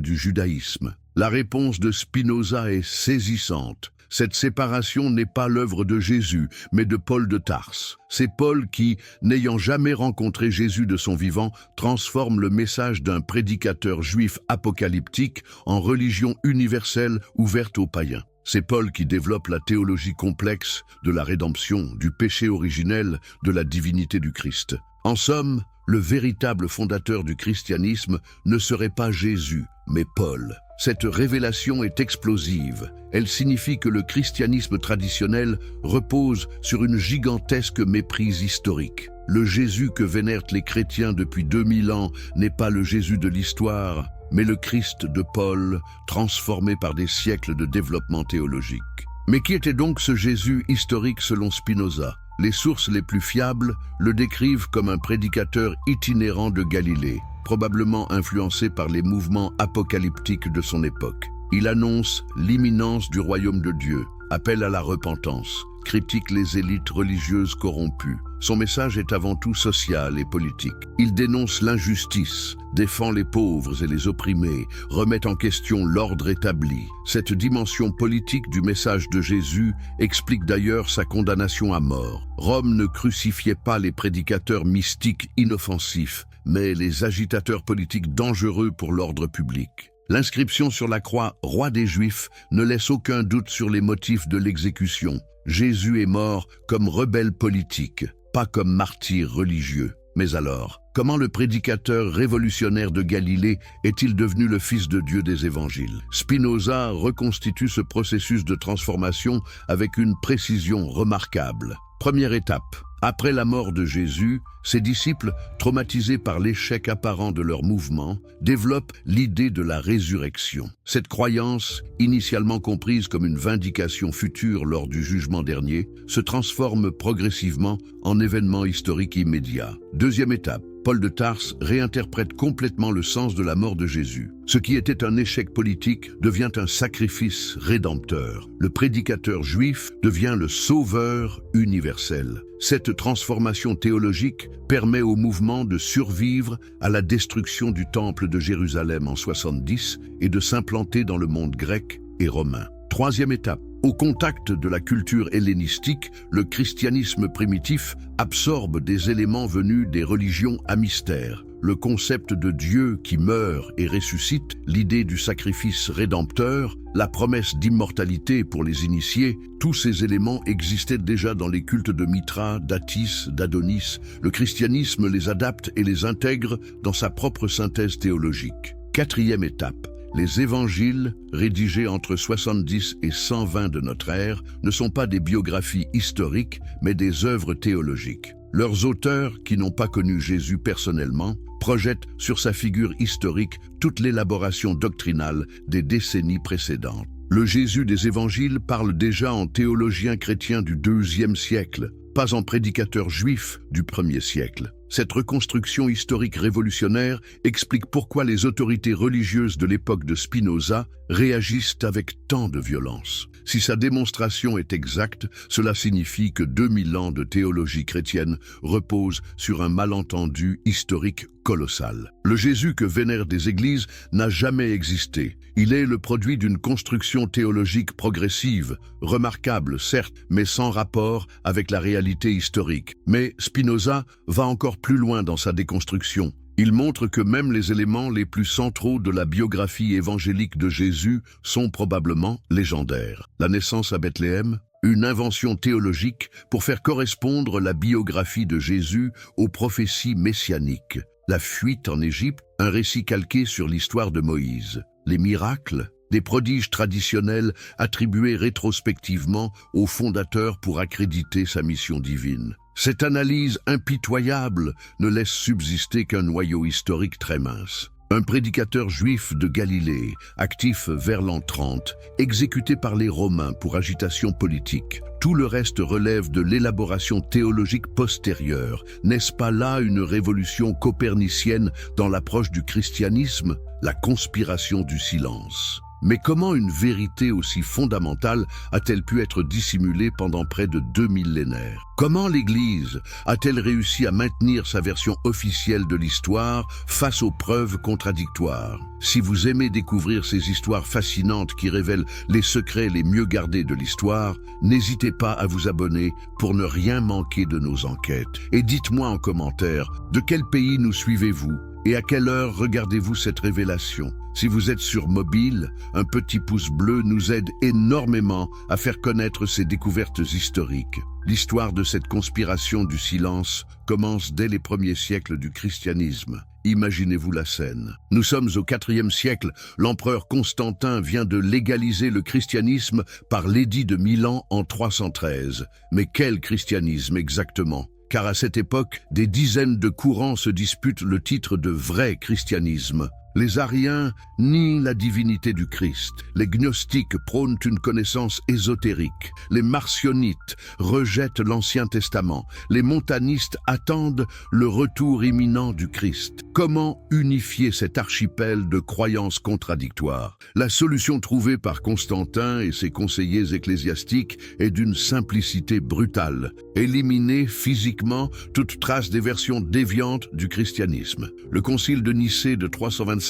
du judaïsme? La réponse de Spinoza est saisissante. Cette séparation n'est pas l'œuvre de Jésus, mais de Paul de Tarse. C'est Paul qui, n'ayant jamais rencontré Jésus de son vivant, transforme le message d'un prédicateur juif apocalyptique en religion universelle ouverte aux païens. C'est Paul qui développe la théologie complexe de la rédemption, du péché originel, de la divinité du Christ. En somme, le véritable fondateur du christianisme ne serait pas Jésus, mais Paul. Cette révélation est explosive. Elle signifie que le christianisme traditionnel repose sur une gigantesque méprise historique. Le Jésus que vénèrent les chrétiens depuis 2000 ans n'est pas le Jésus de l'histoire, mais le Christ de Paul, transformé par des siècles de développement théologique. Mais qui était donc ce Jésus historique selon Spinoza? Les sources les plus fiables le décrivent comme un prédicateur itinérant de Galilée, probablement influencé par les mouvements apocalyptiques de son époque. Il annonce l'imminence du royaume de Dieu, appelle à la repentance, critique les élites religieuses corrompues. Son message est avant tout social et politique. Il dénonce l'injustice, défend les pauvres et les opprimés, remet en question l'ordre établi. Cette dimension politique du message de Jésus explique d'ailleurs sa condamnation à mort. Rome ne crucifiait pas les prédicateurs mystiques inoffensifs, mais les agitateurs politiques dangereux pour l'ordre public. L'inscription sur la croix « Roi des Juifs » ne laisse aucun doute sur les motifs de l'exécution. Jésus est mort comme rebelle politique, pas comme martyr religieux. Mais alors, comment le prédicateur révolutionnaire de Galilée est-il devenu le Fils de Dieu des évangiles? Spinoza reconstitue ce processus de transformation avec une précision remarquable. Première étape. Après la mort de Jésus, ses disciples, traumatisés par l'échec apparent de leur mouvement, développent l'idée de la résurrection. Cette croyance, initialement comprise comme une vindication future lors du jugement dernier, se transforme progressivement en événement historique immédiat. Deuxième étape. Paul de Tarse réinterprète complètement le sens de la mort de Jésus. Ce qui était un échec politique devient un sacrifice rédempteur. Le prédicateur juif devient le sauveur universel. Cette transformation théologique permet au mouvement de survivre à la destruction du temple de Jérusalem en 70 et de s'implanter dans le monde grec et romain. Troisième étape. Au contact de la culture hellénistique, le christianisme primitif absorbe des éléments venus des religions à mystère. Le concept de Dieu qui meurt et ressuscite, l'idée du sacrifice rédempteur, la promesse d'immortalité pour les initiés, tous ces éléments existaient déjà dans les cultes de Mithra, d'Atis, d'Adonis. Le christianisme les adapte et les intègre dans sa propre synthèse théologique. Quatrième étape. Les évangiles, rédigés entre 70 et 120 de notre ère, ne sont pas des biographies historiques, mais des œuvres théologiques. Leurs auteurs, qui n'ont pas connu Jésus personnellement, projettent sur sa figure historique toute l'élaboration doctrinale des décennies précédentes. Le Jésus des évangiles parle déjà en théologien chrétien du IIe siècle, pas en prédicateur juif du 1er siècle. Cette reconstruction historique révolutionnaire explique pourquoi les autorités religieuses de l'époque de Spinoza réagissent avec tant de violence. Si sa démonstration est exacte, cela signifie que 2000 ans de théologie chrétienne reposent sur un malentendu historique colossal. Le Jésus que vénèrent des églises n'a jamais existé. Il est le produit d'une construction théologique progressive, remarquable certes, mais sans rapport avec la réalité historique. Mais Spinoza va encore plus loin dans sa déconstruction. Il montre que même les éléments les plus centraux de la biographie évangélique de Jésus sont probablement légendaires. La naissance à Bethléem, une invention théologique pour faire correspondre la biographie de Jésus aux prophéties messianiques. La fuite en Égypte, un récit calqué sur l'histoire de Moïse. Les miracles, des prodiges traditionnels attribués rétrospectivement au fondateur pour accréditer sa mission divine. Cette analyse impitoyable ne laisse subsister qu'un noyau historique très mince. Un prédicateur juif de Galilée, actif vers l'an 30, exécuté par les Romains pour agitation politique. Tout le reste relève de l'élaboration théologique postérieure. N'est-ce pas là une révolution copernicienne dans l'approche du christianisme? La conspiration du silence. Mais comment une vérité aussi fondamentale a-t-elle pu être dissimulée pendant près de 2 millénaires? Comment l'Église a-t-elle réussi à maintenir sa version officielle de l'histoire face aux preuves contradictoires? Si vous aimez découvrir ces histoires fascinantes qui révèlent les secrets les mieux gardés de l'histoire, n'hésitez pas à vous abonner pour ne rien manquer de nos enquêtes. Et dites-moi en commentaire, de quel pays nous suivez-vous? Et à quelle heure regardez-vous cette révélation? Si vous êtes sur mobile, un petit pouce bleu nous aide énormément à faire connaître ces découvertes historiques. L'histoire de cette conspiration du silence commence dès les premiers siècles du christianisme. Imaginez-vous la scène. Nous sommes au IVe siècle, l'empereur Constantin vient de légaliser le christianisme par l'édit de Milan en 313. Mais quel christianisme exactement? Car à cette époque, des dizaines de courants se disputent le titre de vrai christianisme. Les Ariens nient la divinité du Christ. Les gnostiques prônent une connaissance ésotérique. Les marcionites rejettent l'Ancien Testament. Les montanistes attendent le retour imminent du Christ. Comment unifier cet archipel de croyances contradictoires? La solution trouvée par Constantin et ses conseillers ecclésiastiques est d'une simplicité brutale. Éliminer physiquement toute trace des versions déviantes du christianisme. Le concile de Nicée de 325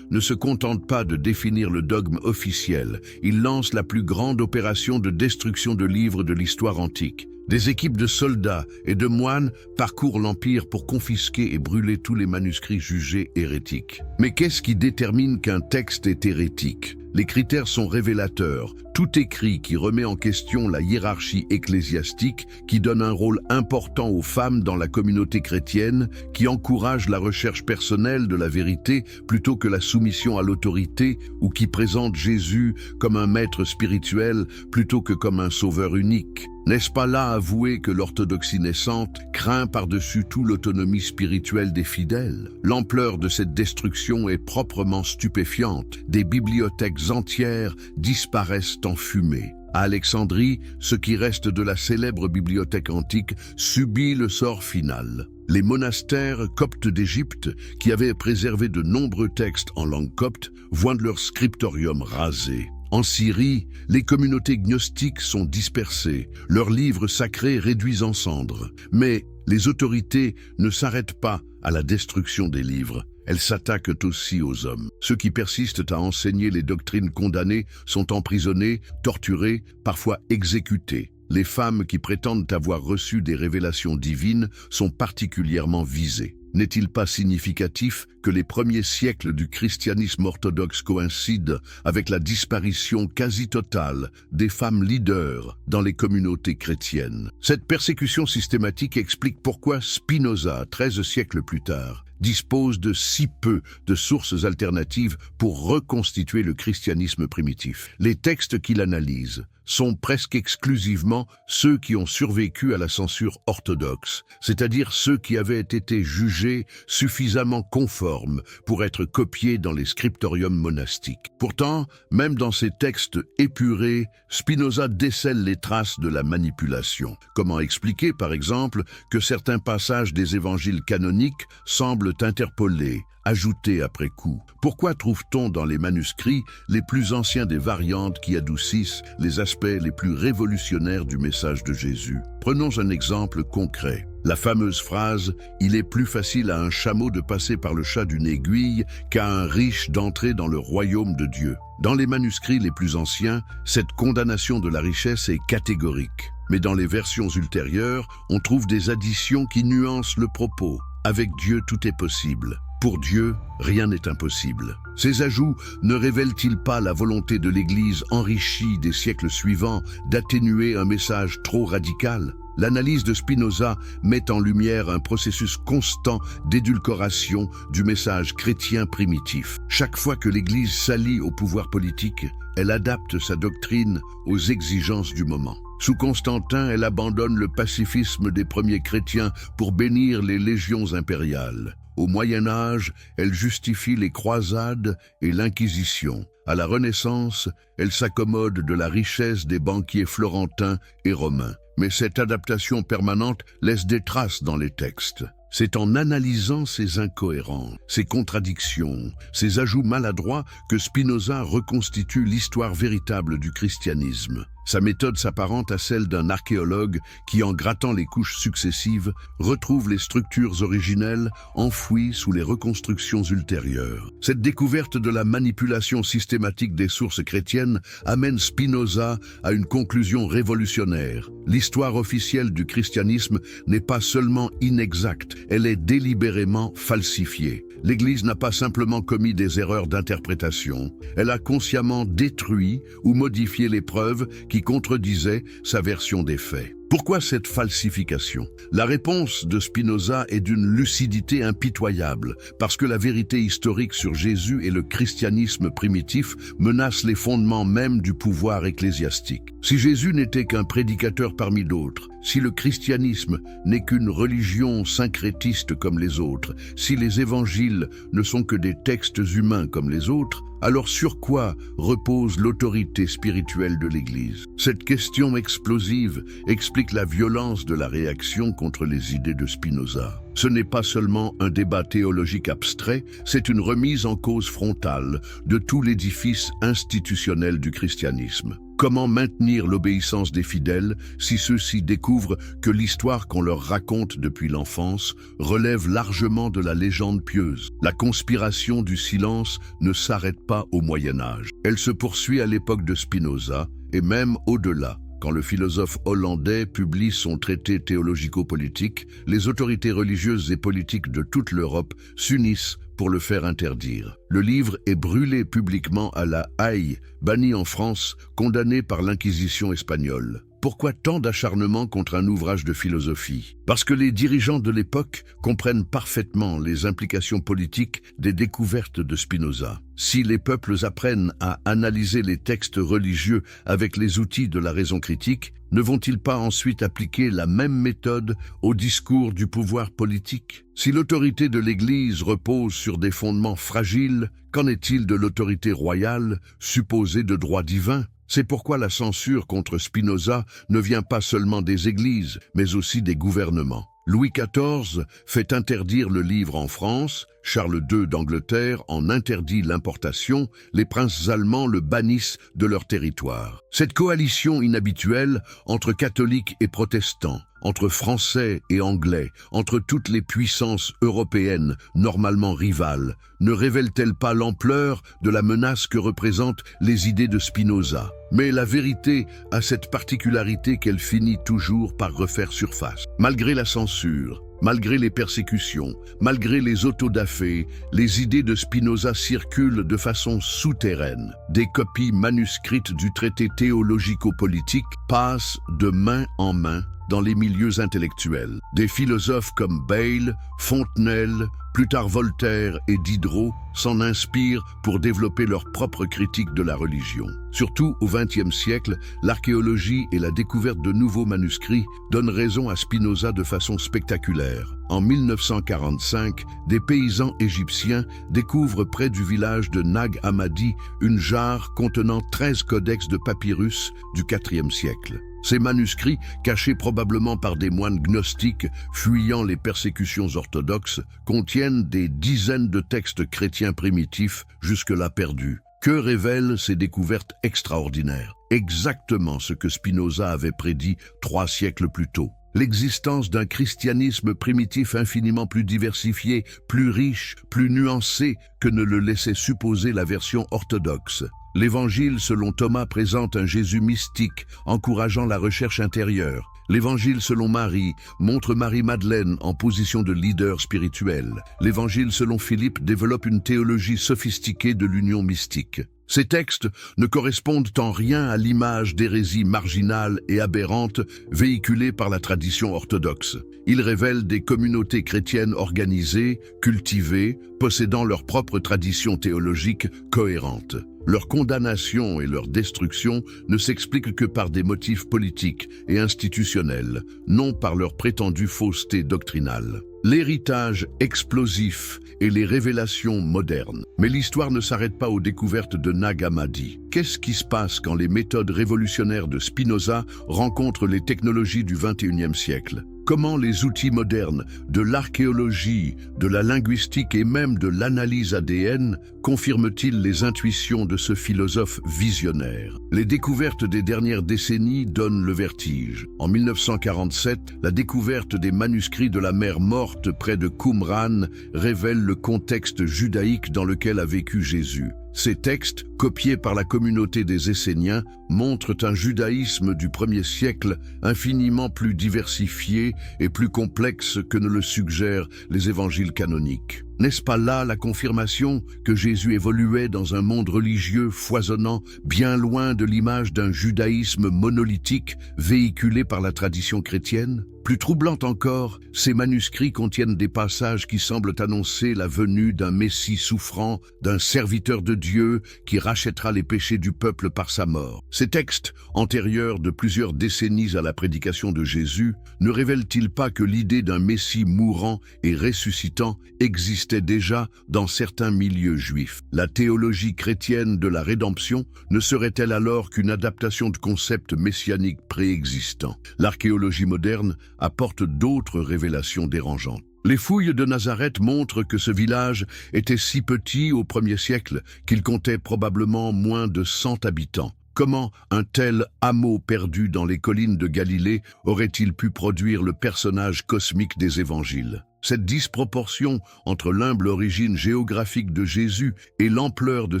ne se contente pas de définir le dogme officiel. Il lance la plus grande opération de destruction de livres de l'histoire antique. Des équipes de soldats et de moines parcourent l'Empire pour confisquer et brûler tous les manuscrits jugés hérétiques. Mais qu'est-ce qui détermine qu'un texte est hérétique? Les critères sont révélateurs. Tout écrit qui remet en question la hiérarchie ecclésiastique, qui donne un rôle important aux femmes dans la communauté chrétienne, qui encourage la recherche personnelle de la vérité plutôt que la soumission à l'autorité, ou qui présente Jésus comme un maître spirituel plutôt que comme un sauveur unique. N'est-ce pas là avouer que l'orthodoxie naissante craint par-dessus tout l'autonomie spirituelle des fidèles? L'ampleur de cette destruction est proprement stupéfiante. Des bibliothèques entières disparaissent en fumée. À Alexandrie, ce qui reste de la célèbre bibliothèque antique subit le sort final. Les monastères coptes d'Égypte, qui avaient préservé de nombreux textes en langue copte, voient leur scriptorium rasé. En Syrie, les communautés gnostiques sont dispersées, leurs livres sacrés réduits en cendres. Mais les autorités ne s'arrêtent pas à la destruction des livres. Elles s'attaquent aussi aux hommes. Ceux qui persistent à enseigner les doctrines condamnées sont emprisonnés, torturés, parfois exécutés. Les femmes qui prétendent avoir reçu des révélations divines sont particulièrement visées. N'est-il pas significatif que les premiers siècles du christianisme orthodoxe coïncident avec la disparition quasi totale des femmes leaders dans les communautés chrétiennes? Cette persécution systématique explique pourquoi Spinoza, 13 siècles plus tard, dispose de si peu de sources alternatives pour reconstituer le christianisme primitif. Les textes qu'il analyse sont presque exclusivement ceux qui ont survécu à la censure orthodoxe, c'est-à-dire ceux qui avaient été jugés suffisamment conformes pour être copiés dans les scriptoriums monastiques. Pourtant, même dans ces textes épurés, Spinoza décèle les traces de la manipulation. Comment expliquer, par exemple, que certains passages des évangiles canoniques semblent interpolés, ajoutés après coup? Pourquoi trouve-t-on dans les manuscrits les plus anciens des variantes qui adoucissent les aspects les plus révolutionnaires du message de Jésus? Prenons un exemple concret. La fameuse phrase « Il est plus facile à un chameau de passer par le chat d'une aiguille qu'à un riche d'entrer dans le royaume de Dieu ». Dans les manuscrits les plus anciens, cette condamnation de la richesse est catégorique. Mais dans les versions ultérieures, on trouve des additions qui nuancent le propos. Avec Dieu, tout est possible. Pour Dieu, rien n'est impossible. Ces ajouts ne révèlent-ils pas la volonté de l'Église enrichie des siècles suivants d'atténuer un message trop radical? L'analyse de Spinoza met en lumière un processus constant d'édulcoration du message chrétien primitif. Chaque fois que l'Église s'allie au pouvoir politique, elle adapte sa doctrine aux exigences du moment. Sous Constantin, elle abandonne le pacifisme des premiers chrétiens pour bénir les légions impériales. Au Moyen Âge, elle justifie les croisades et l'Inquisition. À la Renaissance, elle s'accommode de la richesse des banquiers florentins et romains. Mais cette adaptation permanente laisse des traces dans les textes. C'est en analysant ces incohérences, ces contradictions, ces ajouts maladroits que Spinoza reconstitue l'histoire véritable du christianisme. Sa méthode s'apparente à celle d'un archéologue qui, en grattant les couches successives, retrouve les structures originelles enfouies sous les reconstructions ultérieures. Cette découverte de la manipulation systématique des sources chrétiennes amène Spinoza à une conclusion révolutionnaire. L'histoire officielle du christianisme n'est pas seulement inexacte, elle est délibérément falsifiée. L'Église n'a pas simplement commis des erreurs d'interprétation, elle a consciemment détruit ou modifié les preuves qui contredisaient sa version des faits. Pourquoi cette falsification? La réponse de Spinoza est d'une lucidité impitoyable, parce que la vérité historique sur Jésus et le christianisme primitif menace les fondements mêmes du pouvoir ecclésiastique. Si Jésus n'était qu'un prédicateur parmi d'autres, si le christianisme n'est qu'une religion syncrétiste comme les autres, si les évangiles ne sont que des textes humains comme les autres, alors sur quoi repose l'autorité spirituelle de l'Église? Cette question explosive explique la violence de la réaction contre les idées de Spinoza. Ce n'est pas seulement un débat théologique abstrait, c'est une remise en cause frontale de tout l'édifice institutionnel du christianisme. Comment maintenir l'obéissance des fidèles si ceux-ci découvrent que l'histoire qu'on leur raconte depuis l'enfance relève largement de la légende pieuse? La conspiration du silence ne s'arrête pas au Moyen Âge. Elle se poursuit à l'époque de Spinoza et même au-delà. Quand le philosophe hollandais publie son traité théologico-politique, les autorités religieuses et politiques de toute l'Europe s'unissent pour le faire interdire. Le livre est brûlé publiquement à La Haye, banni en France, condamné par l'Inquisition espagnole. Pourquoi tant d'acharnement contre un ouvrage de philosophie? Parce que les dirigeants de l'époque comprennent parfaitement les implications politiques des découvertes de Spinoza. Si les peuples apprennent à analyser les textes religieux avec les outils de la raison critique, ne vont-ils pas ensuite appliquer la même méthode au discours du pouvoir politique? Si l'autorité de l'Église repose sur des fondements fragiles, qu'en est-il de l'autorité royale, supposée de droit divin? C'est pourquoi la censure contre Spinoza ne vient pas seulement des églises, mais aussi des gouvernements. Louis XIV fait interdire le livre en France, Charles II d'Angleterre en interdit l'importation, les princes allemands le bannissent de leur territoire. Cette coalition inhabituelle entre catholiques et protestants, entre Français et Anglais, entre toutes les puissances européennes normalement rivales, ne révèle-t-elle pas l'ampleur de la menace que représentent les idées de Spinoza? Mais la vérité a cette particularité qu'elle finit toujours par refaire surface. Malgré la censure, malgré les persécutions, malgré les autodafés, les idées de Spinoza circulent de façon souterraine. Des copies manuscrites du traité théologico-politique passent de main en main dans les milieux intellectuels. Des philosophes comme Bayle, Fontenelle, plus tard Voltaire et Diderot s'en inspirent pour développer leur propre critique de la religion. Surtout au XXe siècle, l'archéologie et la découverte de nouveaux manuscrits donnent raison à Spinoza de façon spectaculaire. En 1945, des paysans égyptiens découvrent près du village de Nag Hammadi une jarre contenant 13 codex de papyrus du IVe siècle. Ces manuscrits, cachés probablement par des moines gnostiques fuyant les persécutions orthodoxes, contiennent des dizaines de textes chrétiens primitifs jusque-là perdus. Que révèlent ces découvertes extraordinaires? Exactement ce que Spinoza avait prédit 3 siècles plus tôt. L'existence d'un christianisme primitif infiniment plus diversifié, plus riche, plus nuancé que ne le laissait supposer la version orthodoxe. L'Évangile selon Thomas présente un Jésus mystique, encourageant la recherche intérieure. L'Évangile selon Marie montre Marie-Madeleine en position de leader spirituel. L'Évangile selon Philippe développe une théologie sophistiquée de l'union mystique. Ces textes ne correspondent en rien à l'image d'hérésie marginale et aberrante véhiculée par la tradition orthodoxe. Ils révèlent des communautés chrétiennes organisées, cultivées, possédant leur propre tradition théologique cohérente. Leur condamnation et leur destruction ne s'expliquent que par des motifs politiques et institutionnels, non par leur prétendue fausseté doctrinale. L'héritage explosif et les révélations modernes. Mais l'histoire ne s'arrête pas aux découvertes de Nag Hammadi. Qu'est-ce qui se passe quand les méthodes révolutionnaires de Spinoza rencontrent les technologies du XXIe siècle? Comment les outils modernes de l'archéologie, de la linguistique et même de l'analyse ADN confirment-ils les intuitions de ce philosophe visionnaire? Les découvertes des dernières décennies donnent le vertige. En 1947, la découverte des manuscrits de la mer Morte près de Qumran révèle le contexte judaïque dans lequel a vécu Jésus. Ces textes, copiés par la communauté des Esséniens, montrent un judaïsme du 1er siècle infiniment plus diversifié et plus complexe que ne le suggèrent les évangiles canoniques. N'est-ce pas là la confirmation que Jésus évoluait dans un monde religieux foisonnant, bien loin de l'image d'un judaïsme monolithique véhiculé par la tradition chrétienne? Plus troublant encore, ces manuscrits contiennent des passages qui semblent annoncer la venue d'un Messie souffrant, d'un serviteur de Dieu qui rachètera les péchés du peuple par sa mort. Ces textes, antérieurs de plusieurs décennies à la prédication de Jésus, ne révèlent-ils pas que l'idée d'un Messie mourant et ressuscitant existait déjà dans certains milieux juifs? La théologie chrétienne de la rédemption ne serait-elle alors qu'une adaptation de concepts messianiques préexistants? L'archéologie moderne apporte d'autres révélations dérangeantes. Les fouilles de Nazareth montrent que ce village était si petit au 1er siècle qu'il comptait probablement moins de 100 habitants. Comment un tel hameau perdu dans les collines de Galilée aurait-il pu produire le personnage cosmique des évangiles? Cette disproportion entre l'humble origine géographique de Jésus et l'ampleur de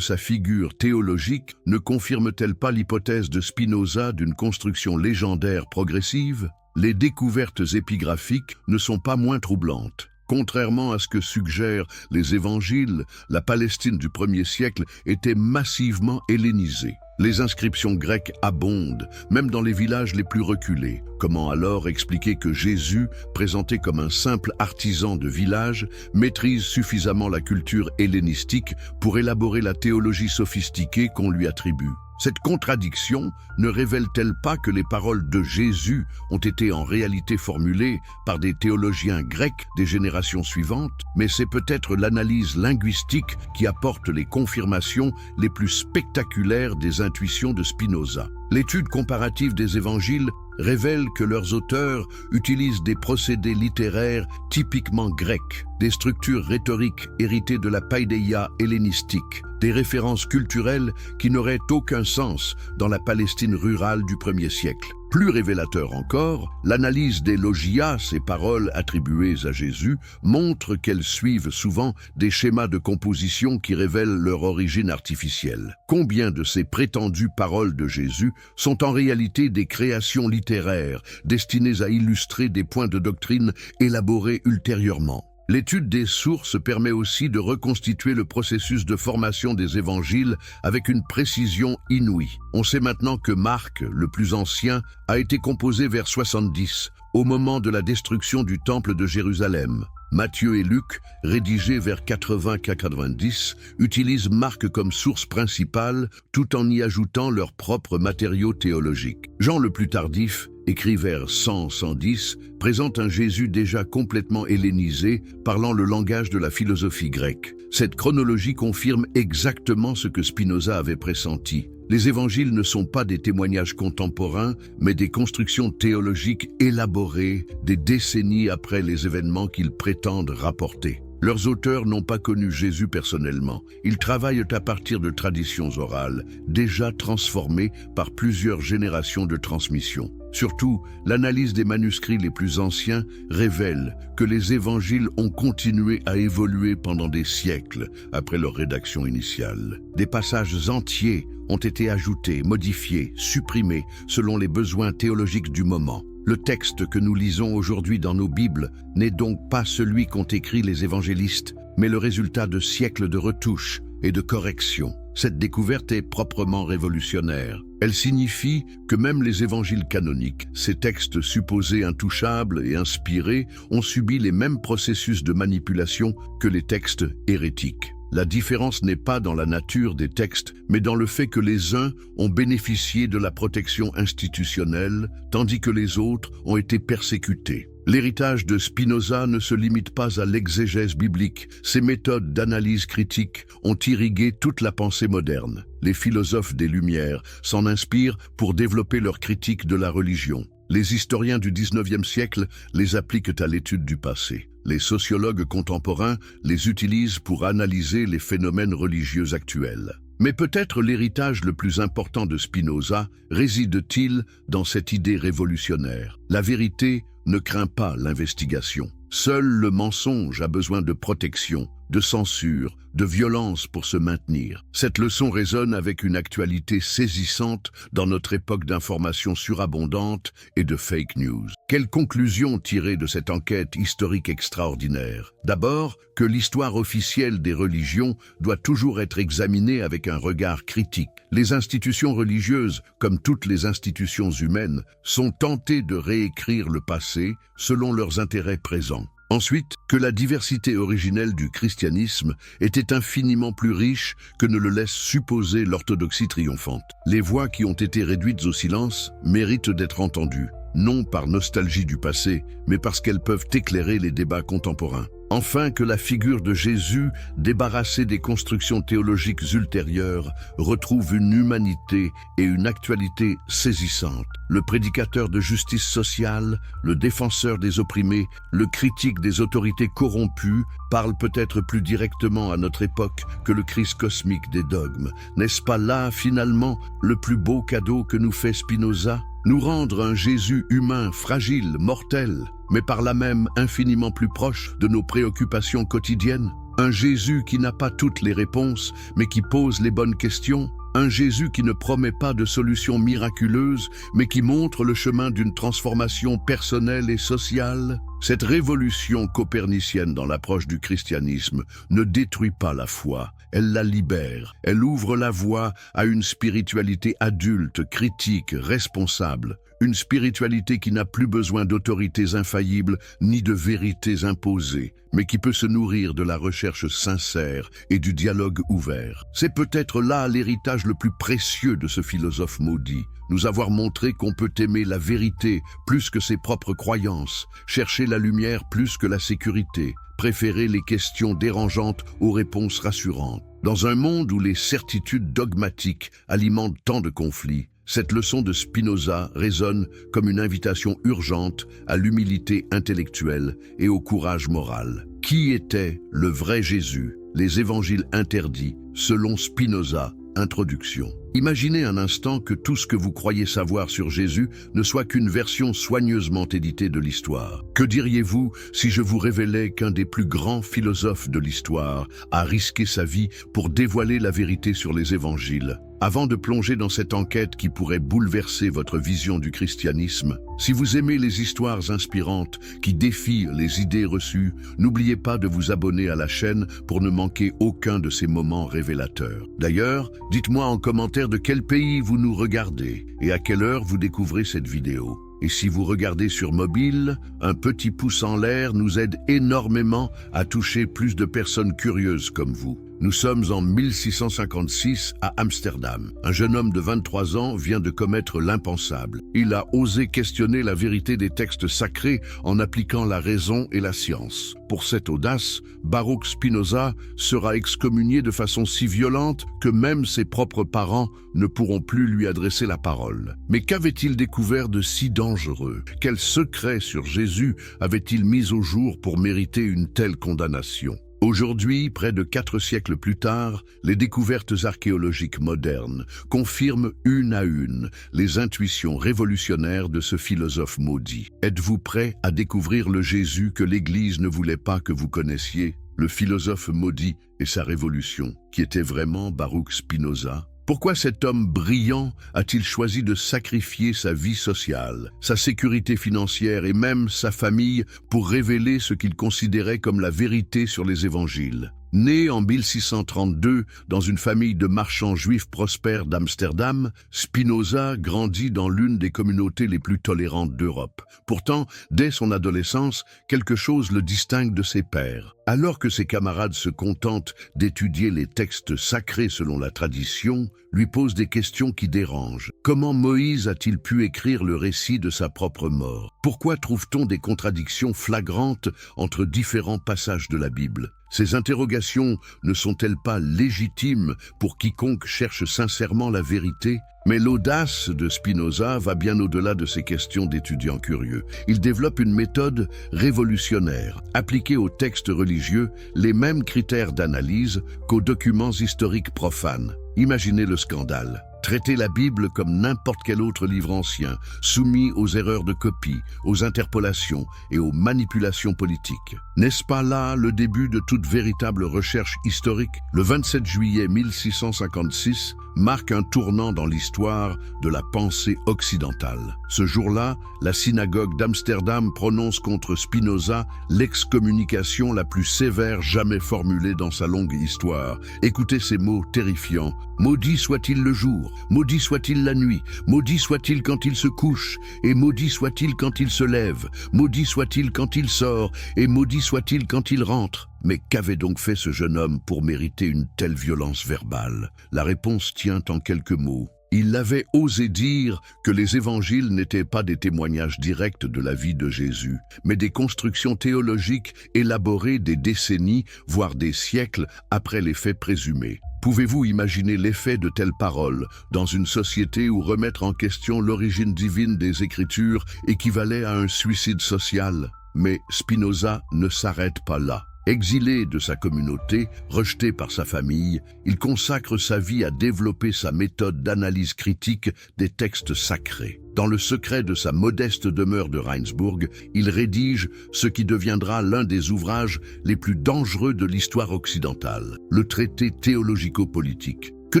sa figure théologique ne confirme-t-elle pas l'hypothèse de Spinoza d'une construction légendaire progressive? Les découvertes épigraphiques ne sont pas moins troublantes. Contrairement à ce que suggèrent les évangiles, la Palestine du 1er siècle était massivement hellénisée. Les inscriptions grecques abondent, même dans les villages les plus reculés. Comment alors expliquer que Jésus, présenté comme un simple artisan de village, maîtrise suffisamment la culture hellénistique pour élaborer la théologie sophistiquée qu'on lui attribue? Cette contradiction ne révèle-t-elle pas que les paroles de Jésus ont été en réalité formulées par des théologiens grecs des générations suivantes? Mais c'est peut-être l'analyse linguistique qui apporte les confirmations les plus spectaculaires des intuitions de Spinoza. L'étude comparative des évangiles révèle que leurs auteurs utilisent des procédés littéraires typiquement grecs, des structures rhétoriques héritées de la païdéia hellénistique, des références culturelles qui n'auraient aucun sens dans la Palestine rurale du 1er siècle. Plus révélateur encore, l'analyse des logia, ces paroles attribuées à Jésus, montre qu'elles suivent souvent des schémas de composition qui révèlent leur origine artificielle. Combien de ces prétendues paroles de Jésus sont en réalité des créations littéraires destinées à illustrer des points de doctrine élaborés ultérieurement? L'étude des sources permet aussi de reconstituer le processus de formation des évangiles avec une précision inouïe. On sait maintenant que Marc, le plus ancien, a été composé vers 70, au moment de la destruction du temple de Jérusalem. Matthieu et Luc, rédigés vers 80-90, utilisent Marc comme source principale tout en y ajoutant leurs propres matériaux théologiques. Jean le plus tardif, écrit vers 100-110, présente un Jésus déjà complètement hellénisé, parlant le langage de la philosophie grecque. Cette chronologie confirme exactement ce que Spinoza avait pressenti. Les évangiles ne sont pas des témoignages contemporains, mais des constructions théologiques élaborées des décennies après les événements qu'ils prétendent rapporter. Leurs auteurs n'ont pas connu Jésus personnellement. Ils travaillent à partir de traditions orales, déjà transformées par plusieurs générations de transmission. Surtout, l'analyse des manuscrits les plus anciens révèle que les évangiles ont continué à évoluer pendant des siècles après leur rédaction initiale. Des passages entiers ont été ajoutés, modifiés, supprimés selon les besoins théologiques du moment. Le texte que nous lisons aujourd'hui dans nos Bibles n'est donc pas celui qu'ont écrit les évangélistes, mais le résultat de siècles de retouches et de corrections. Cette découverte est proprement révolutionnaire. Elle signifie que même les évangiles canoniques, ces textes supposés intouchables et inspirés, ont subi les mêmes processus de manipulation que les textes hérétiques. La différence n'est pas dans la nature des textes, mais dans le fait que les uns ont bénéficié de la protection institutionnelle, tandis que les autres ont été persécutés. L'héritage de Spinoza ne se limite pas à l'exégèse biblique. Ses méthodes d'analyse critique ont irrigué toute la pensée moderne. Les philosophes des Lumières s'en inspirent pour développer leur critique de la religion. Les historiens du XIXe siècle les appliquent à l'étude du passé. Les sociologues contemporains les utilisent pour analyser les phénomènes religieux actuels. Mais peut-être l'héritage le plus important de Spinoza réside-t-il dans cette idée révolutionnaire. La vérité ne craint pas l'investigation. Seul le mensonge a besoin de protection, de censure, de violence pour se maintenir. Cette leçon résonne avec une actualité saisissante dans notre époque d'informations surabondantes et de fake news. Quelle conclusion tirer de cette enquête historique extraordinaire? D'abord, que l'histoire officielle des religions doit toujours être examinée avec un regard critique. Les institutions religieuses, comme toutes les institutions humaines, sont tentées de réécrire le passé selon leurs intérêts présents. Ensuite, que la diversité originelle du christianisme était infiniment plus riche que ne le laisse supposer l'orthodoxie triomphante. Les voix qui ont été réduites au silence méritent d'être entendues, non par nostalgie du passé, mais parce qu'elles peuvent éclairer les débats contemporains. Enfin, que la figure de Jésus, débarrassée des constructions théologiques ultérieures, retrouve une humanité et une actualité saisissantes. Le prédicateur de justice sociale, le défenseur des opprimés, le critique des autorités corrompues, parle peut-être plus directement à notre époque que le Christ cosmique des dogmes. N'est-ce pas là, finalement, le plus beau cadeau que nous fait Spinoza? Nous rendre un Jésus humain, fragile, mortel, mais par là même infiniment plus proche de nos préoccupations quotidiennes. Un Jésus qui n'a pas toutes les réponses, mais qui pose les bonnes questions. Un Jésus qui ne promet pas de solutions miraculeuses, mais qui montre le chemin d'une transformation personnelle et sociale. Cette révolution copernicienne dans l'approche du christianisme ne détruit pas la foi, elle la libère. Elle ouvre la voie à une spiritualité adulte, critique, responsable. Une spiritualité qui n'a plus besoin d'autorités infaillibles ni de vérités imposées, mais qui peut se nourrir de la recherche sincère et du dialogue ouvert. C'est peut-être là l'héritage le plus précieux de ce philosophe maudit, nous avoir montré qu'on peut aimer la vérité plus que ses propres croyances, chercher la lumière plus que la sécurité, préférer les questions dérangeantes aux réponses rassurantes. Dans un monde où les certitudes dogmatiques alimentent tant de conflits, cette leçon de Spinoza résonne comme une invitation urgente à l'humilité intellectuelle et au courage moral. Qui était le vrai Jésus? Les évangiles interdits, selon Spinoza. Introduction. Imaginez un instant que tout ce que vous croyez savoir sur Jésus ne soit qu'une version soigneusement éditée de l'histoire. Que diriez-vous si je vous révélais qu'un des plus grands philosophes de l'histoire a risqué sa vie pour dévoiler la vérité sur les évangiles? Avant de plonger dans cette enquête qui pourrait bouleverser votre vision du christianisme, si vous aimez les histoires inspirantes qui défient les idées reçues, n'oubliez pas de vous abonner à la chaîne pour ne manquer aucun de ces moments révélateurs. D'ailleurs, dites-moi en commentaire de quel pays vous nous regardez et à quelle heure vous découvrez cette vidéo. Et si vous regardez sur mobile, un petit pouce en l'air nous aide énormément à toucher plus de personnes curieuses comme vous. Nous sommes en 1656 à Amsterdam. Un jeune homme de 23 ans vient de commettre l'impensable. Il a osé questionner la vérité des textes sacrés en appliquant la raison et la science. Pour cette audace, Baruch Spinoza sera excommunié de façon si violente que même ses propres parents ne pourront plus lui adresser la parole. Mais qu'avait-il découvert de si dangereux? Quel secret sur Jésus avait-il mis au jour pour mériter une telle condamnation? Aujourd'hui, près de 4 siècles plus tard, les découvertes archéologiques modernes confirment une à une les intuitions révolutionnaires de ce philosophe maudit. Êtes-vous prêt à découvrir le Jésus que l'Église ne voulait pas que vous connaissiez? Le philosophe maudit et sa révolution, qui était vraiment Baruch Spinoza? Pourquoi cet homme brillant a-t-il choisi de sacrifier sa vie sociale, sa sécurité financière et même sa famille pour révéler ce qu'il considérait comme la vérité sur les évangiles? Né en 1632 dans une famille de marchands juifs prospères d'Amsterdam, Spinoza grandit dans l'une des communautés les plus tolérantes d'Europe. Pourtant, dès son adolescence, quelque chose le distingue de ses pairs. Alors que ses camarades se contentent d'étudier les textes sacrés selon la tradition, lui pose des questions qui dérangent. Comment Moïse a-t-il pu écrire le récit de sa propre mort? Pourquoi trouve-t-on des contradictions flagrantes entre différents passages de la Bible? Ces interrogations ne sont-elles pas légitimes pour quiconque cherche sincèrement la vérité? Mais l'audace de Spinoza va bien au-delà de ces questions d'étudiants curieux. Il développe une méthode révolutionnaire, appliquée aux textes religieux, les mêmes critères d'analyse qu'aux documents historiques profanes. Imaginez le scandale. Traiter la Bible comme n'importe quel autre livre ancien, soumis aux erreurs de copie, aux interpolations et aux manipulations politiques. N'est-ce pas là le début de toute véritable recherche historique? Le 27 juillet 1656 marque un tournant dans l'histoire de la pensée occidentale. Ce jour-là, la synagogue d'Amsterdam prononce contre Spinoza l'excommunication la plus sévère jamais formulée dans sa longue histoire. Écoutez ces mots terrifiants. Maudit soit-il le jour, maudit soit-il la nuit, maudit soit-il quand il se couche, et maudit soit-il quand il se lève, maudit soit-il quand il sort, et maudit soit-il quand il rentre. Mais qu'avait donc fait ce jeune homme pour mériter une telle violence verbale? La réponse tient en quelques mots. Il avait osé dire que les évangiles n'étaient pas des témoignages directs de la vie de Jésus, mais des constructions théologiques élaborées des décennies, voire des siècles après les faits présumés. Pouvez-vous imaginer l'effet de telles paroles dans une société où remettre en question l'origine divine des Écritures équivalait à un suicide social? Mais Spinoza ne s'arrête pas là. Exilé de sa communauté, rejeté par sa famille, il consacre sa vie à développer sa méthode d'analyse critique des textes sacrés. Dans le secret de sa modeste demeure de Rijnsburg, il rédige ce qui deviendra l'un des ouvrages les plus dangereux de l'histoire occidentale, le traité théologico-politique. Que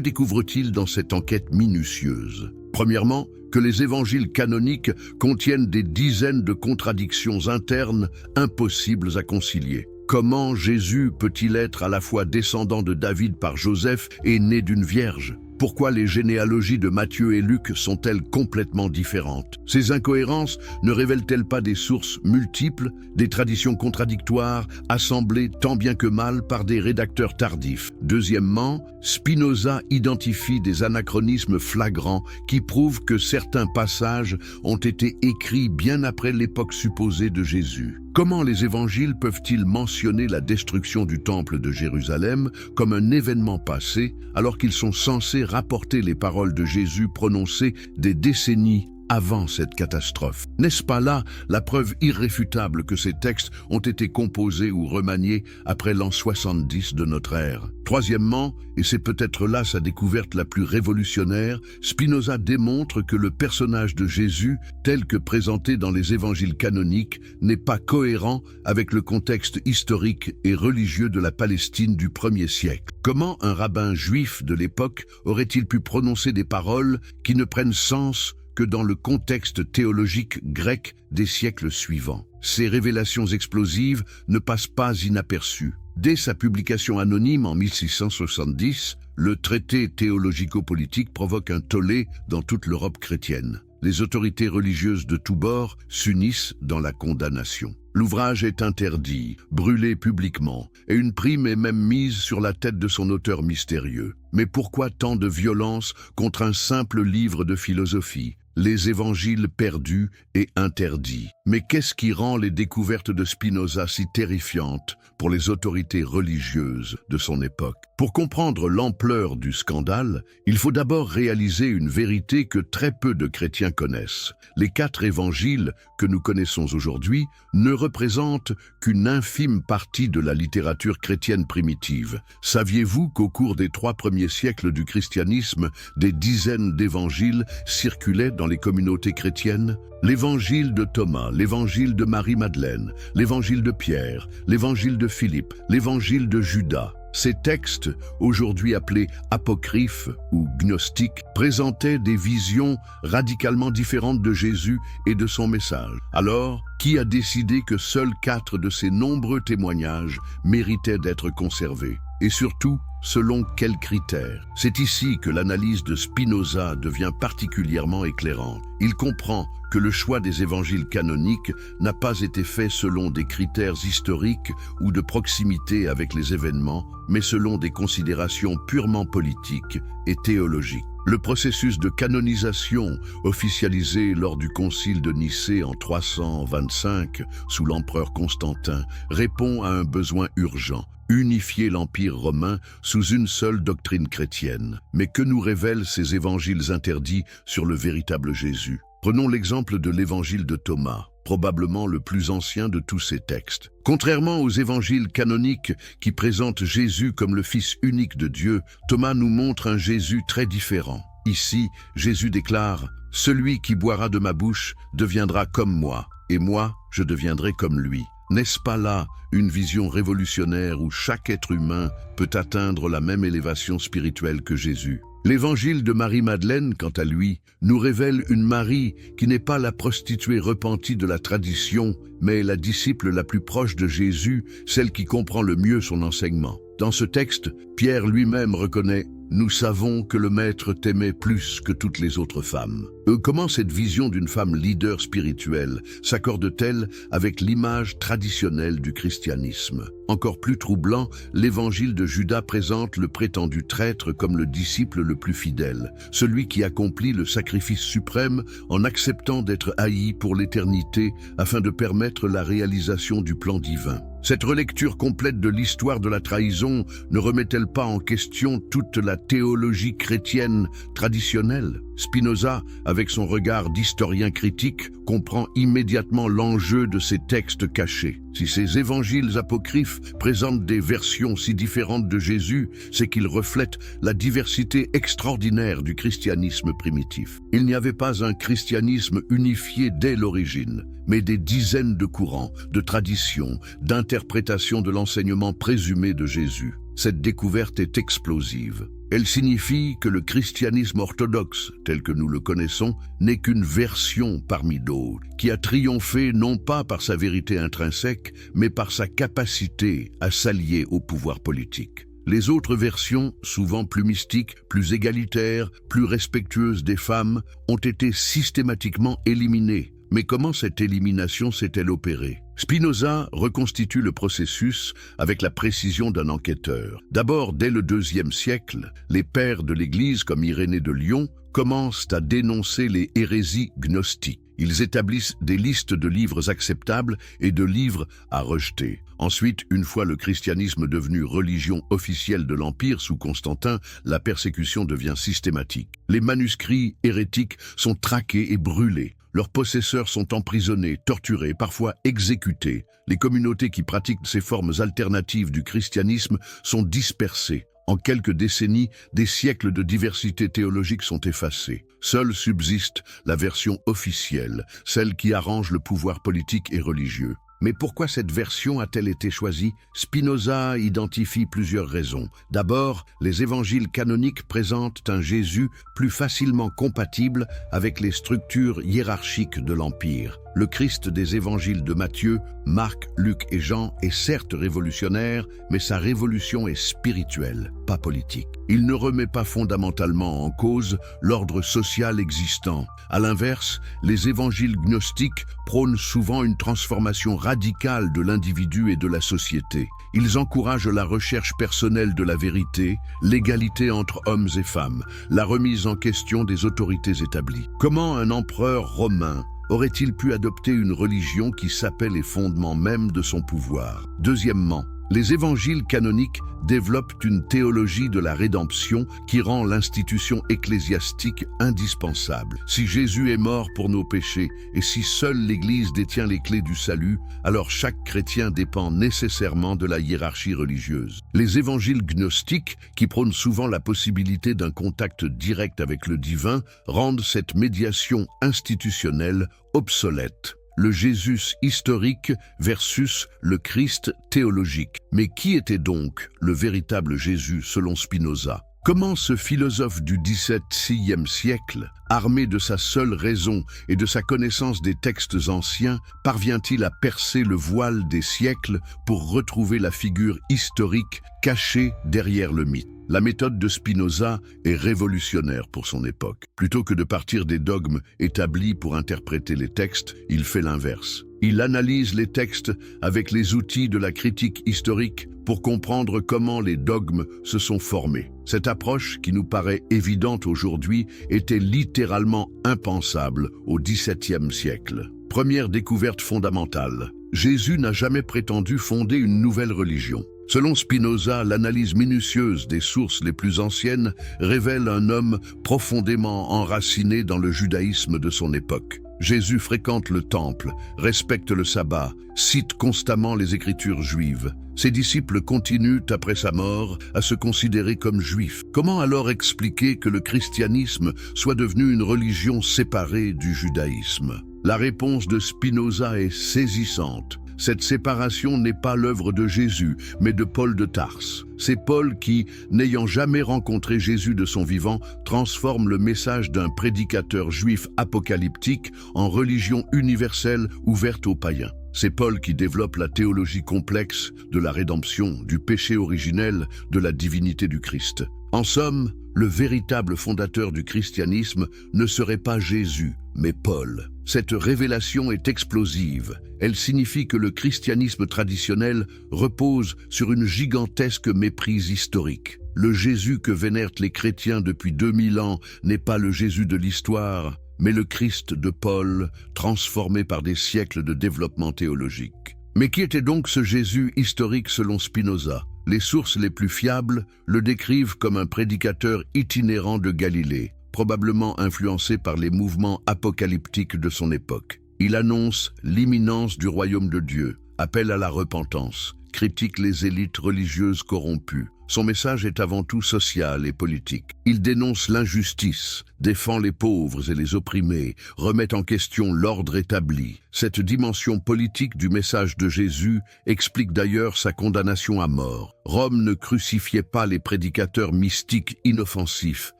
découvre-t-il dans cette enquête minutieuse? Premièrement, que les évangiles canoniques contiennent des dizaines de contradictions internes impossibles à concilier. Comment Jésus peut-il être à la fois descendant de David par Joseph et né d'une vierge? Pourquoi les généalogies de Matthieu et Luc sont-elles complètement différentes? Ces incohérences ne révèlent-elles pas des sources multiples, des traditions contradictoires, assemblées tant bien que mal par des rédacteurs tardifs? Deuxièmement, Spinoza identifie des anachronismes flagrants qui prouvent que certains passages ont été écrits bien après l'époque supposée de Jésus. Comment les évangiles peuvent-ils mentionner la destruction du temple de Jérusalem comme un événement passé, alors qu'ils sont censés rapporter les paroles de Jésus prononcées des décennies avant cette catastrophe? N'est-ce pas là la preuve irréfutable que ces textes ont été composés ou remaniés après l'an 70 de notre ère? Troisièmement, et c'est peut-être là sa découverte la plus révolutionnaire, Spinoza démontre que le personnage de Jésus, tel que présenté dans les évangiles canoniques, n'est pas cohérent avec le contexte historique et religieux de la Palestine du 1er siècle. Comment un rabbin juif de l'époque aurait-il pu prononcer des paroles qui ne prennent sens que dans le contexte théologique grec des siècles suivants? Ces révélations explosives ne passent pas inaperçues. Dès sa publication anonyme en 1670, le traité théologico-politique provoque un tollé dans toute l'Europe chrétienne. Les autorités religieuses de tous bords s'unissent dans la condamnation. L'ouvrage est interdit, brûlé publiquement, et une prime est même mise sur la tête de son auteur mystérieux. Mais pourquoi tant de violence contre un simple livre de philosophie? Les évangiles perdus et interdits. Mais qu'est-ce qui rend les découvertes de Spinoza si terrifiantes pour les autorités religieuses de son époque? Pour comprendre l'ampleur du scandale, il faut d'abord réaliser une vérité que très peu de chrétiens connaissent. Les 4 évangiles que nous connaissons aujourd'hui ne représentent qu'une infime partie de la littérature chrétienne primitive. Saviez-vous qu'au cours des 3 premiers siècles du christianisme, des dizaines d'évangiles circulaient dans les communautés chrétiennes? L'évangile de Thomas, l'évangile de Marie-Madeleine, l'évangile de Pierre, l'évangile de Philippe, l'évangile de Judas. Ces textes, aujourd'hui appelés apocryphes ou gnostiques, présentaient des visions radicalement différentes de Jésus et de son message. Alors, qui a décidé que seuls 4 de ces nombreux témoignages méritaient d'être conservés? Et surtout, selon quels critères? C'est ici que l'analyse de Spinoza devient particulièrement éclairante. Il comprend que le choix des évangiles canoniques n'a pas été fait selon des critères historiques ou de proximité avec les événements, mais selon des considérations purement politiques et théologiques. Le processus de canonisation, officialisé lors du concile de Nicée en 325 sous l'empereur Constantin, répond à un besoin urgent: unifier l'Empire romain sous une seule doctrine chrétienne. Mais que nous révèlent ces évangiles interdits sur le véritable Jésus? Prenons l'exemple de l'évangile de Thomas, probablement le plus ancien de tous ces textes. Contrairement aux évangiles canoniques qui présentent Jésus comme le Fils unique de Dieu, Thomas nous montre un Jésus très différent. Ici, Jésus déclare « Celui qui boira de ma bouche deviendra comme moi, et moi, je deviendrai comme lui ». N'est-ce pas là une vision révolutionnaire où chaque être humain peut atteindre la même élévation spirituelle que Jésus? L'évangile de Marie-Madeleine, quant à lui, nous révèle une Marie qui n'est pas la prostituée repentie de la tradition, mais la disciple la plus proche de Jésus, celle qui comprend le mieux son enseignement. Dans ce texte, Pierre lui-même reconnaît « Nous savons que le Maître t'aimait plus que toutes les autres femmes ». Comment cette vision d'une femme leader spirituelle s'accorde-t-elle avec l'image traditionnelle du christianisme? Encore plus troublant, l'évangile de Judas présente le prétendu traître comme le disciple le plus fidèle, celui qui accomplit le sacrifice suprême en acceptant d'être haï pour l'éternité afin de permettre la réalisation du plan divin. Cette relecture complète de l'histoire de la trahison ne remet-elle pas en question toute la théologie chrétienne traditionnelle? Spinoza, avec son regard d'historien critique, comprend immédiatement l'enjeu de ces textes cachés. Si ces évangiles apocryphes présentent des versions si différentes de Jésus, c'est qu'ils reflètent la diversité extraordinaire du christianisme primitif. Il n'y avait pas un christianisme unifié dès l'origine, mais des dizaines de courants, de traditions, d'interprétations de l'enseignement présumé de Jésus. Cette découverte est explosive. Elle signifie que le christianisme orthodoxe, tel que nous le connaissons, n'est qu'une version parmi d'autres, qui a triomphé non pas par sa vérité intrinsèque, mais par sa capacité à s'allier au pouvoir politique. Les autres versions, souvent plus mystiques, plus égalitaires, plus respectueuses des femmes, ont été systématiquement éliminées. Mais comment cette élimination s'est-elle opérée? Spinoza reconstitue le processus avec la précision d'un enquêteur. D'abord, dès le IIe siècle, les pères de l'Église, comme Irénée de Lyon, commencent à dénoncer les hérésies gnostiques. Ils établissent des listes de livres acceptables et de livres à rejeter. Ensuite, une fois le christianisme devenu religion officielle de l'Empire sous Constantin, la persécution devient systématique. Les manuscrits hérétiques sont traqués et brûlés. Leurs possesseurs sont emprisonnés, torturés, parfois exécutés. Les communautés qui pratiquent ces formes alternatives du christianisme sont dispersées. En quelques décennies, des siècles de diversité théologique sont effacés. Seule subsiste la version officielle, celle qui arrange le pouvoir politique et religieux. Mais pourquoi cette version a-t-elle été choisie? Spinoza identifie plusieurs raisons. D'abord, les évangiles canoniques présentent un Jésus plus facilement compatible avec les structures hiérarchiques de l'Empire. Le Christ des évangiles de Matthieu, Marc, Luc et Jean est certes révolutionnaire, mais sa révolution est spirituelle, pas politique. Il ne remet pas fondamentalement en cause l'ordre social existant. À l'inverse, les évangiles gnostiques prônent souvent une transformation radicale de l'individu et de la société. Ils encouragent la recherche personnelle de la vérité, l'égalité entre hommes et femmes, la remise en question des autorités établies. Comment un empereur romain aurait-il pu adopter une religion qui sapait les fondements même de son pouvoir? Deuxièmement, les évangiles canoniques développent une théologie de la rédemption qui rend l'institution ecclésiastique indispensable. Si Jésus est mort pour nos péchés et si seule l'Église détient les clés du salut, alors chaque chrétien dépend nécessairement de la hiérarchie religieuse. Les évangiles gnostiques, qui prônent souvent la possibilité d'un contact direct avec le divin, rendent cette médiation institutionnelle obsolète. le Jésus historique versus le Christ théologique. Mais qui était donc le véritable Jésus selon Spinoza? Comment ce philosophe du XVIIe siècle, armé de sa seule raison et de sa connaissance des textes anciens, parvient-il à percer le voile des siècles pour retrouver la figure historique cachée derrière le mythe? La méthode de Spinoza est révolutionnaire pour son époque. Plutôt que de partir des dogmes établis pour interpréter les textes, il fait l'inverse. Il analyse les textes avec les outils de la critique historique pour comprendre comment les dogmes se sont formés. Cette approche, qui nous paraît évidente aujourd'hui, était littéralement impensable au XVIIe siècle. Première découverte fondamentale. Jésus n'a jamais prétendu fonder une nouvelle religion. Selon Spinoza, l'analyse minutieuse des sources les plus anciennes révèle un homme profondément enraciné dans le judaïsme de son époque. Jésus fréquente le temple, respecte le sabbat, cite constamment les écritures juives. Ses disciples continuent, après sa mort, à se considérer comme juifs. Comment alors expliquer que le christianisme soit devenu une religion séparée du judaïsme? La réponse de Spinoza est saisissante. Cette séparation n'est pas l'œuvre de Jésus, mais de Paul de Tarse. C'est Paul qui, n'ayant jamais rencontré Jésus de son vivant, transforme le message d'un prédicateur juif apocalyptique en religion universelle ouverte aux païens. C'est Paul qui développe la théologie complexe de la rédemption, du péché originel, de la divinité du Christ. En somme, le véritable fondateur du christianisme ne serait pas Jésus, mais Paul. Cette révélation est explosive. Elle signifie que le christianisme traditionnel repose sur une gigantesque méprise historique. Le Jésus que vénèrent les chrétiens depuis 2000 ans n'est pas le Jésus de l'histoire, mais le Christ de Paul, transformé par des siècles de développement théologique. Mais qui était donc ce Jésus historique selon Spinoza? Les sources les plus fiables le décrivent comme un prédicateur itinérant de Galilée, probablement influencé par les mouvements apocalyptiques de son époque. Il annonce l'imminence du royaume de Dieu, appelle à la repentance, critique les élites religieuses corrompues. Son message est avant tout social et politique. Il dénonce l'injustice, défend les pauvres et les opprimés, remet en question l'ordre établi. Cette dimension politique du message de Jésus explique d'ailleurs sa condamnation à mort. Rome ne crucifiait pas les prédicateurs mystiques inoffensifs,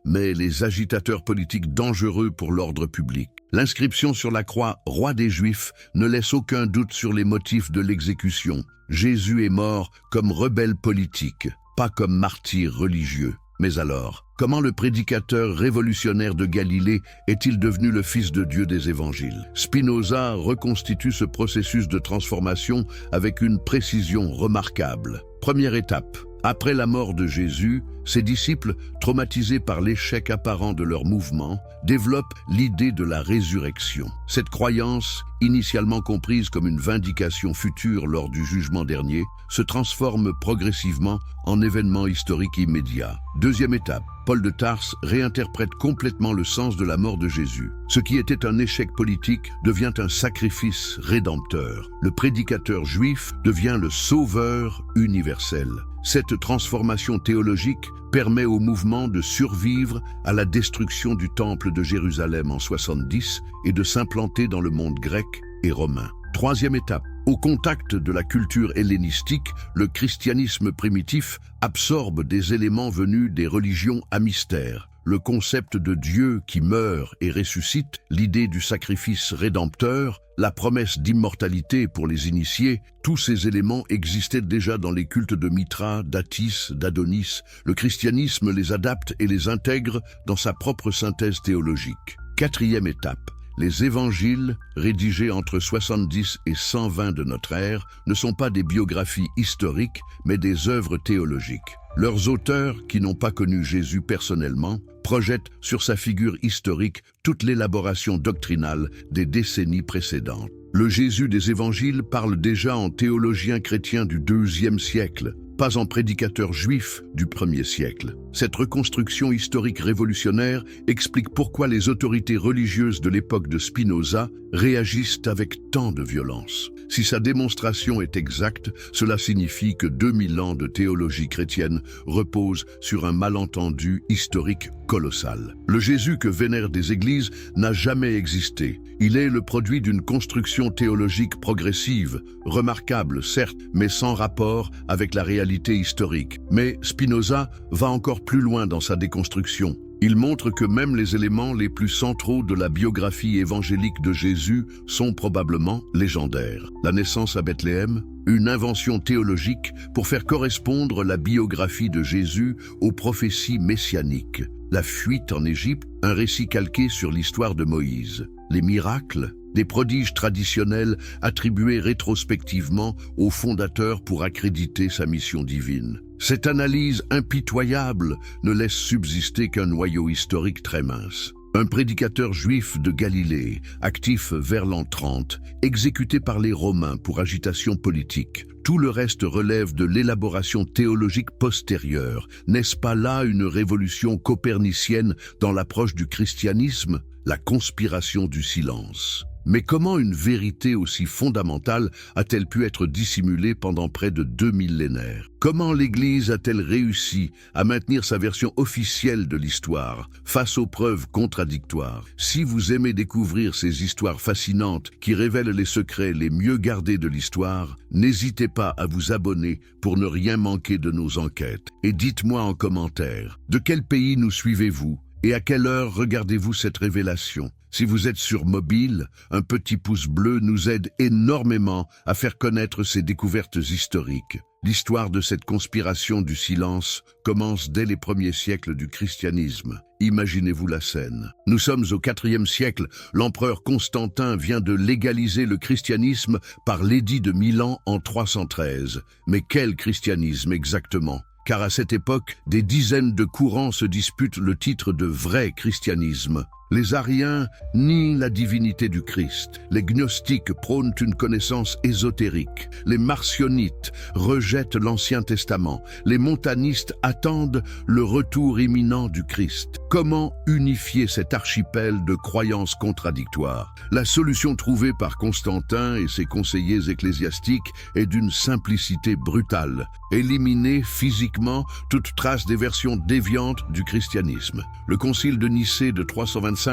mais les agitateurs politiques dangereux pour l'ordre public. L'inscription sur la croix « Roi des Juifs » ne laisse aucun doute sur les motifs de l'exécution. Jésus est mort comme rebelle politique, pas comme martyr religieux. Mais alors, comment le prédicateur révolutionnaire de Galilée est-il devenu le Fils de Dieu des évangiles? Spinoza reconstitue ce processus de transformation avec une précision remarquable. Première étape. Après la mort de Jésus, ses disciples, traumatisés par l'échec apparent de leur mouvement, développent l'idée de la résurrection. Cette croyance, initialement comprise comme une vindication future lors du jugement dernier, se transforme progressivement en événement historique immédiat. Deuxième étape. Paul de Tarse réinterprète complètement le sens de la mort de Jésus. Ce qui était un échec politique devient un sacrifice rédempteur. Le prédicateur juif devient le sauveur universel. Cette transformation théologique permet au mouvement de survivre à la destruction du temple de Jérusalem en 70 et de s'implanter dans le monde grec et romain. Troisième étape. Au contact de la culture hellénistique, le christianisme primitif absorbe des éléments venus des religions à mystère. Le concept de Dieu qui meurt et ressuscite, l'idée du sacrifice rédempteur, la promesse d'immortalité pour les initiés, tous ces éléments existaient déjà dans les cultes de Mithra, d'Atis, d'Adonis. Le christianisme les adapte et les intègre dans sa propre synthèse théologique. Quatrième étape. Les évangiles, rédigés entre 70 et 120 de notre ère, ne sont pas des biographies historiques, mais des œuvres théologiques. Leurs auteurs, qui n'ont pas connu Jésus personnellement, projettent sur sa figure historique toute l'élaboration doctrinale des décennies précédentes. Le Jésus des évangiles parle déjà en théologien chrétien du IIe siècle. pas en prédicateur juif du 1er siècle. Cette reconstruction historique révolutionnaire explique pourquoi les autorités religieuses de l'époque de Spinoza réagissent avec tant de violence. Si sa démonstration est exacte, cela signifie que 2000 ans de théologie chrétienne reposent sur un malentendu historique colossal. Le Jésus que vénèrent des églises n'a jamais existé. Il est le produit d'une construction théologique progressive, remarquable certes, mais sans rapport avec la réalité historique. Mais Spinoza va encore plus loin dans sa déconstruction. Il montre que même les éléments les plus centraux de la biographie évangélique de Jésus sont probablement légendaires. La naissance à Bethléem, une invention théologique pour faire correspondre la biographie de Jésus aux prophéties messianiques. La fuite en Égypte, un récit calqué sur l'histoire de Moïse. Les miracles, des prodiges traditionnels attribués rétrospectivement au fondateur pour accréditer sa mission divine. Cette analyse impitoyable ne laisse subsister qu'un noyau historique très mince. Un prédicateur juif de Galilée, actif vers l'an 30, exécuté par les Romains pour agitation politique. Tout le reste relève de l'élaboration théologique postérieure. N'est-ce pas là une révolution copernicienne dans l'approche du christianisme? La conspiration du silence. Mais comment une vérité aussi fondamentale a-t-elle pu être dissimulée pendant près de 2 millénaires? Comment l'Église a-t-elle réussi à maintenir sa version officielle de l'histoire face aux preuves contradictoires? Si vous aimez découvrir ces histoires fascinantes qui révèlent les secrets les mieux gardés de l'histoire, n'hésitez pas à vous abonner pour ne rien manquer de nos enquêtes. Et dites-moi en commentaire, de quel pays nous suivez-vous? Et à quelle heure regardez-vous cette révélation? Si vous êtes sur mobile, un petit pouce bleu nous aide énormément à faire connaître ces découvertes historiques. L'histoire de cette conspiration du silence commence dès les premiers siècles du christianisme. Imaginez-vous la scène. Nous sommes au IVe siècle. L'empereur Constantin vient de légaliser le christianisme par l'édit de Milan en 313. Mais quel christianisme exactement? Car à cette époque, des dizaines de courants se disputent le titre de vrai christianisme. Les Ariens nient la divinité du Christ. Les gnostiques prônent une connaissance ésotérique. Les marcionites rejettent l'Ancien Testament. Les montanistes attendent le retour imminent du Christ. Comment unifier cet archipel de croyances contradictoires? La solution trouvée par Constantin et ses conseillers ecclésiastiques est d'une simplicité brutale. Éliminer physiquement toute trace des versions déviantes du christianisme. Le concile de Nicée de 325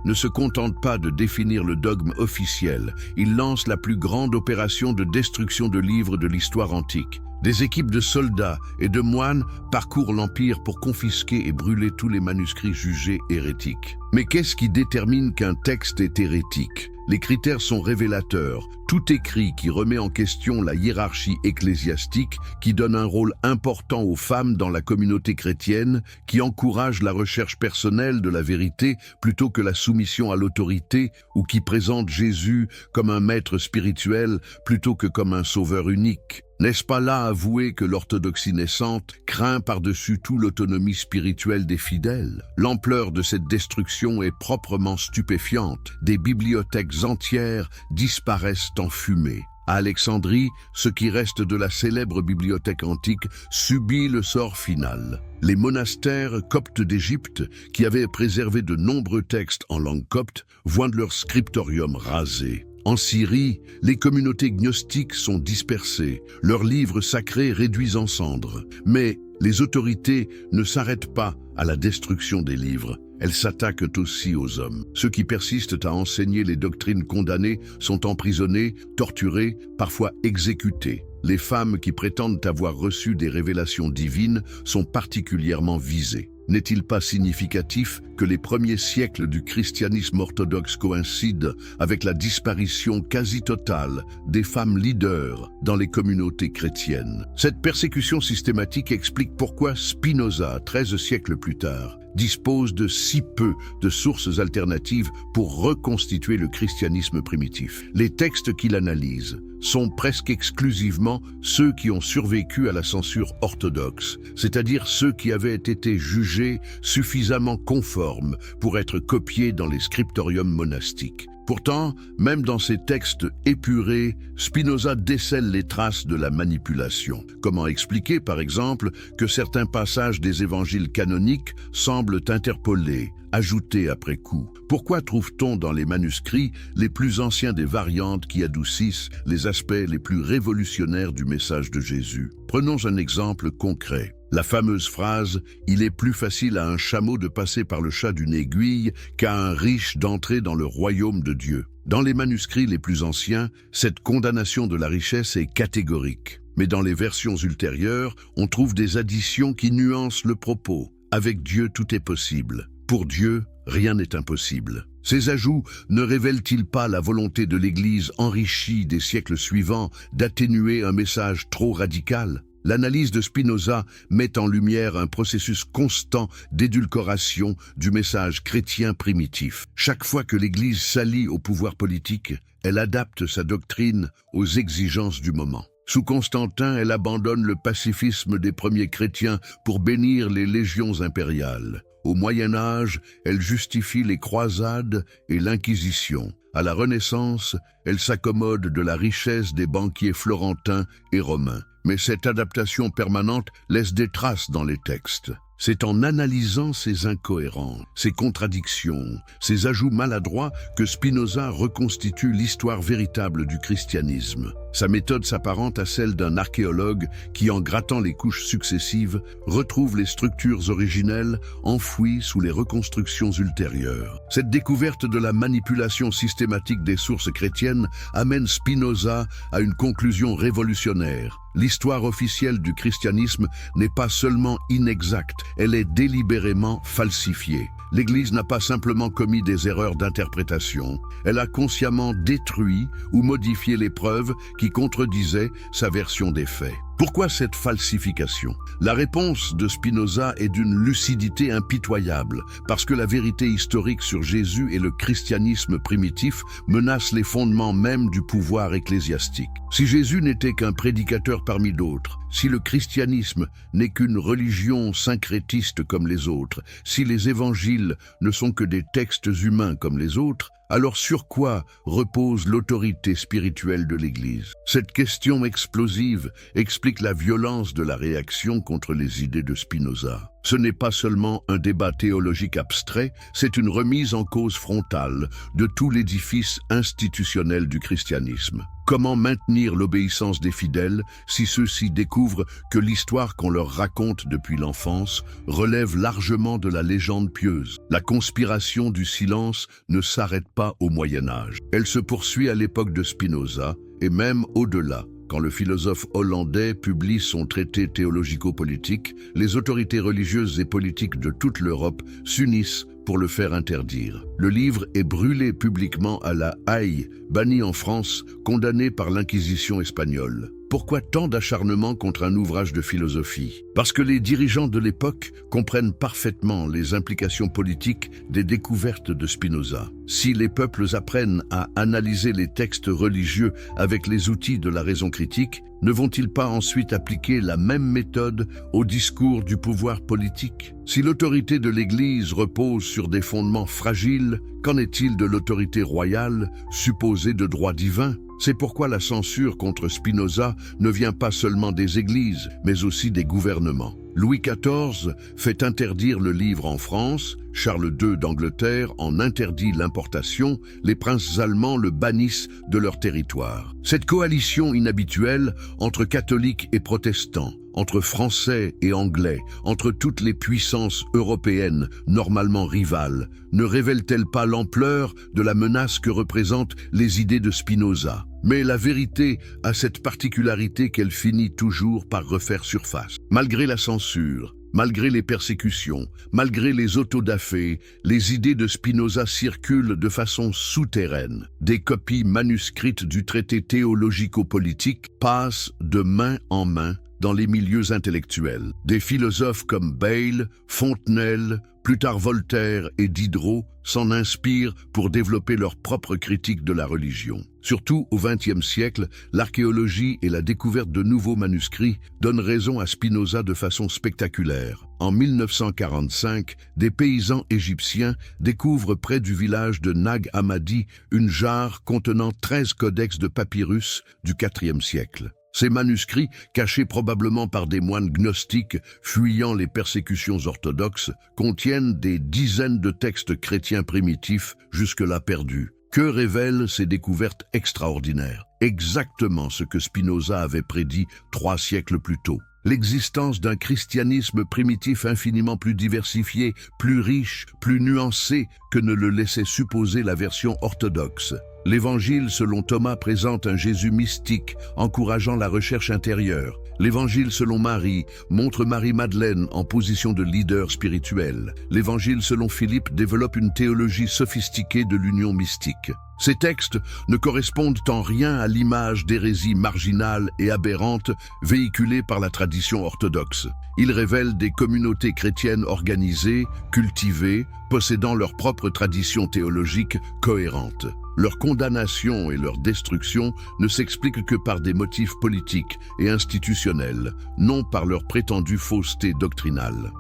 ne se contente pas de définir le dogme officiel. Il lance la plus grande opération de destruction de livres de l'histoire antique. Des équipes de soldats et de moines parcourent l'Empire pour confisquer et brûler tous les manuscrits jugés hérétiques. Mais qu'est-ce qui détermine qu'un texte est hérétique? Les critères sont révélateurs. Tout écrit qui remet en question la hiérarchie ecclésiastique, qui donne un rôle important aux femmes dans la communauté chrétienne, qui encourage la recherche personnelle de la vérité plutôt que la soumission à l'autorité, ou qui présente Jésus comme un maître spirituel plutôt que comme un sauveur unique. N'est-ce pas là avouer que l'orthodoxie naissante craint par-dessus tout l'autonomie spirituelle des fidèles? L'ampleur de cette destruction est proprement stupéfiante. Des bibliothèques entières disparaissent en fumée. À Alexandrie, ce qui reste de la célèbre bibliothèque antique subit le sort final. Les monastères coptes d'Égypte, qui avaient préservé de nombreux textes en langue copte, voient leur scriptorium rasé. En Syrie, les communautés gnostiques sont dispersées, leurs livres sacrés réduits en cendres. Mais les autorités ne s'arrêtent pas à la destruction des livres. Elles s'attaquent aussi aux hommes. Ceux qui persistent à enseigner les doctrines condamnées sont emprisonnés, torturés, parfois exécutés. Les femmes qui prétendent avoir reçu des révélations divines sont particulièrement visées. N'est-il pas significatif que les premiers siècles du christianisme orthodoxe coïncident avec la disparition quasi totale des femmes leaders dans les communautés chrétiennes? Cette persécution systématique explique pourquoi Spinoza, 13 siècles plus tard, dispose de si peu de sources alternatives pour reconstituer le christianisme primitif. Les textes qu'il analyse sont presque exclusivement ceux qui ont survécu à la censure orthodoxe, c'est-à-dire ceux qui avaient été jugés suffisamment conformes pour être copiés dans les scriptoriums monastiques. Pourtant, même dans ses textes épurés, Spinoza décèle les traces de la manipulation. Comment expliquer, par exemple, que certains passages des évangiles canoniques semblent interpolés, ajoutés après coup? Pourquoi trouve-t-on dans les manuscrits les plus anciens des variantes qui adoucissent les aspects les plus révolutionnaires du message de Jésus? Prenons un exemple concret. La fameuse phrase « Il est plus facile à un chameau de passer par le chat d'une aiguille qu'à un riche d'entrer dans le royaume de Dieu ». Dans les manuscrits les plus anciens, cette condamnation de la richesse est catégorique. Mais dans les versions ultérieures, on trouve des additions qui nuancent le propos. Avec Dieu, tout est possible. Pour Dieu, rien n'est impossible. Ces ajouts ne révèlent-ils pas la volonté de l'Église enrichie des siècles suivants d'atténuer un message trop radical? L'analyse de Spinoza met en lumière un processus constant d'édulcoration du message chrétien primitif. Chaque fois que l'Église s'allie au pouvoir politique, elle adapte sa doctrine aux exigences du moment. Sous Constantin, elle abandonne le pacifisme des premiers chrétiens pour bénir les légions impériales. Au Moyen Âge, elle justifie les croisades et l'Inquisition. À la Renaissance, elle s'accommode de la richesse des banquiers florentins et romains. Mais cette adaptation permanente laisse des traces dans les textes. C'est en analysant ces incohérences, ces contradictions, ces ajouts maladroits que Spinoza reconstitue l'histoire véritable du christianisme. Sa méthode s'apparente à celle d'un archéologue qui, en grattant les couches successives, retrouve les structures originelles enfouies sous les reconstructions ultérieures. Cette découverte de la manipulation systématique des sources chrétiennes amène Spinoza à une conclusion révolutionnaire. L'histoire officielle du christianisme n'est pas seulement inexacte, elle est délibérément falsifiée. L'Église n'a pas simplement commis des erreurs d'interprétation, elle a consciemment détruit ou modifié les preuves qui contredisaient sa version des faits. Pourquoi cette falsification? La réponse de Spinoza est d'une lucidité impitoyable, parce que la vérité historique sur Jésus et le christianisme primitif menace les fondements mêmes du pouvoir ecclésiastique. Si Jésus n'était qu'un prédicateur parmi d'autres, si le christianisme n'est qu'une religion syncrétiste comme les autres, si les évangiles ne sont que des textes humains comme les autres, alors sur quoi repose l'autorité spirituelle de l'Église? Cette question explosive explique la violence de la réaction contre les idées de Spinoza. Ce n'est pas seulement un débat théologique abstrait, c'est une remise en cause frontale de tout l'édifice institutionnel du christianisme. Comment maintenir l'obéissance des fidèles si ceux-ci découvrent que l'histoire qu'on leur raconte depuis l'enfance relève largement de la légende pieuse? La conspiration du silence ne s'arrête pas au Moyen Âge. Elle se poursuit à l'époque de Spinoza et même au-delà. Quand le philosophe hollandais publie son traité théologico-politique, les autorités religieuses et politiques de toute l'Europe s'unissent pour le faire interdire. Le livre est brûlé publiquement à La Haye, banni en France, condamné par l'Inquisition espagnole. Pourquoi tant d'acharnement contre un ouvrage de philosophie? Parce que les dirigeants de l'époque comprennent parfaitement les implications politiques des découvertes de Spinoza. Si les peuples apprennent à analyser les textes religieux avec les outils de la raison critique, ne vont-ils pas ensuite appliquer la même méthode au discours du pouvoir politique? Si l'autorité de l'Église repose sur des fondements fragiles, qu'en est-il de l'autorité royale, supposée de droit divin? C'est pourquoi la censure contre Spinoza ne vient pas seulement des églises, mais aussi des gouvernements. Louis XIV fait interdire le livre en France, Charles II d'Angleterre en interdit l'importation, les princes allemands le bannissent de leur territoire. Cette coalition inhabituelle entre catholiques et protestants, entre Français et Anglais, entre toutes les puissances européennes normalement rivales, ne révèle-t-elle pas l'ampleur de la menace que représentent les idées de Spinoza? Mais la vérité a cette particularité qu'elle finit toujours par refaire surface. Malgré la censure, malgré les persécutions, malgré les autodafés, les idées de Spinoza circulent de façon souterraine. Des copies manuscrites du traité théologico-politique passent de main en main dans les milieux intellectuels. Des philosophes comme Bayle, Fontenelle, Plus tard, Voltaire et Diderot s'en inspirent pour développer leur propre critique de la religion. Surtout au XXe siècle, l'archéologie et la découverte de nouveaux manuscrits donnent raison à Spinoza de façon spectaculaire. En 1945, des paysans égyptiens découvrent près du village de Nag Hammadi une jarre contenant 13 codex de papyrus du IVe siècle. Ces manuscrits, cachés probablement par des moines gnostiques fuyant les persécutions orthodoxes, contiennent des dizaines de textes chrétiens primitifs jusque-là perdus. Que révèlent ces découvertes extraordinaires? Exactement ce que Spinoza avait prédit 3 siècles plus tôt. L'existence d'un christianisme primitif infiniment plus diversifié, plus riche, plus nuancé que ne le laissait supposer la version orthodoxe. L'Évangile selon Thomas présente un Jésus mystique, encourageant la recherche intérieure. L'Évangile selon Marie montre Marie-Madeleine en position de leader spirituel. L'Évangile selon Philippe développe une théologie sophistiquée de l'union mystique. Ces textes ne correspondent en rien à l'image d'hérésie marginale et aberrante véhiculée par la tradition orthodoxe. Ils révèlent des communautés chrétiennes organisées, cultivées, possédant leur propre tradition théologique cohérente. Leur condamnation et leur destruction ne s'expliquent que par des motifs politiques et institutionnels, non par leur prétendue fausseté doctrinale.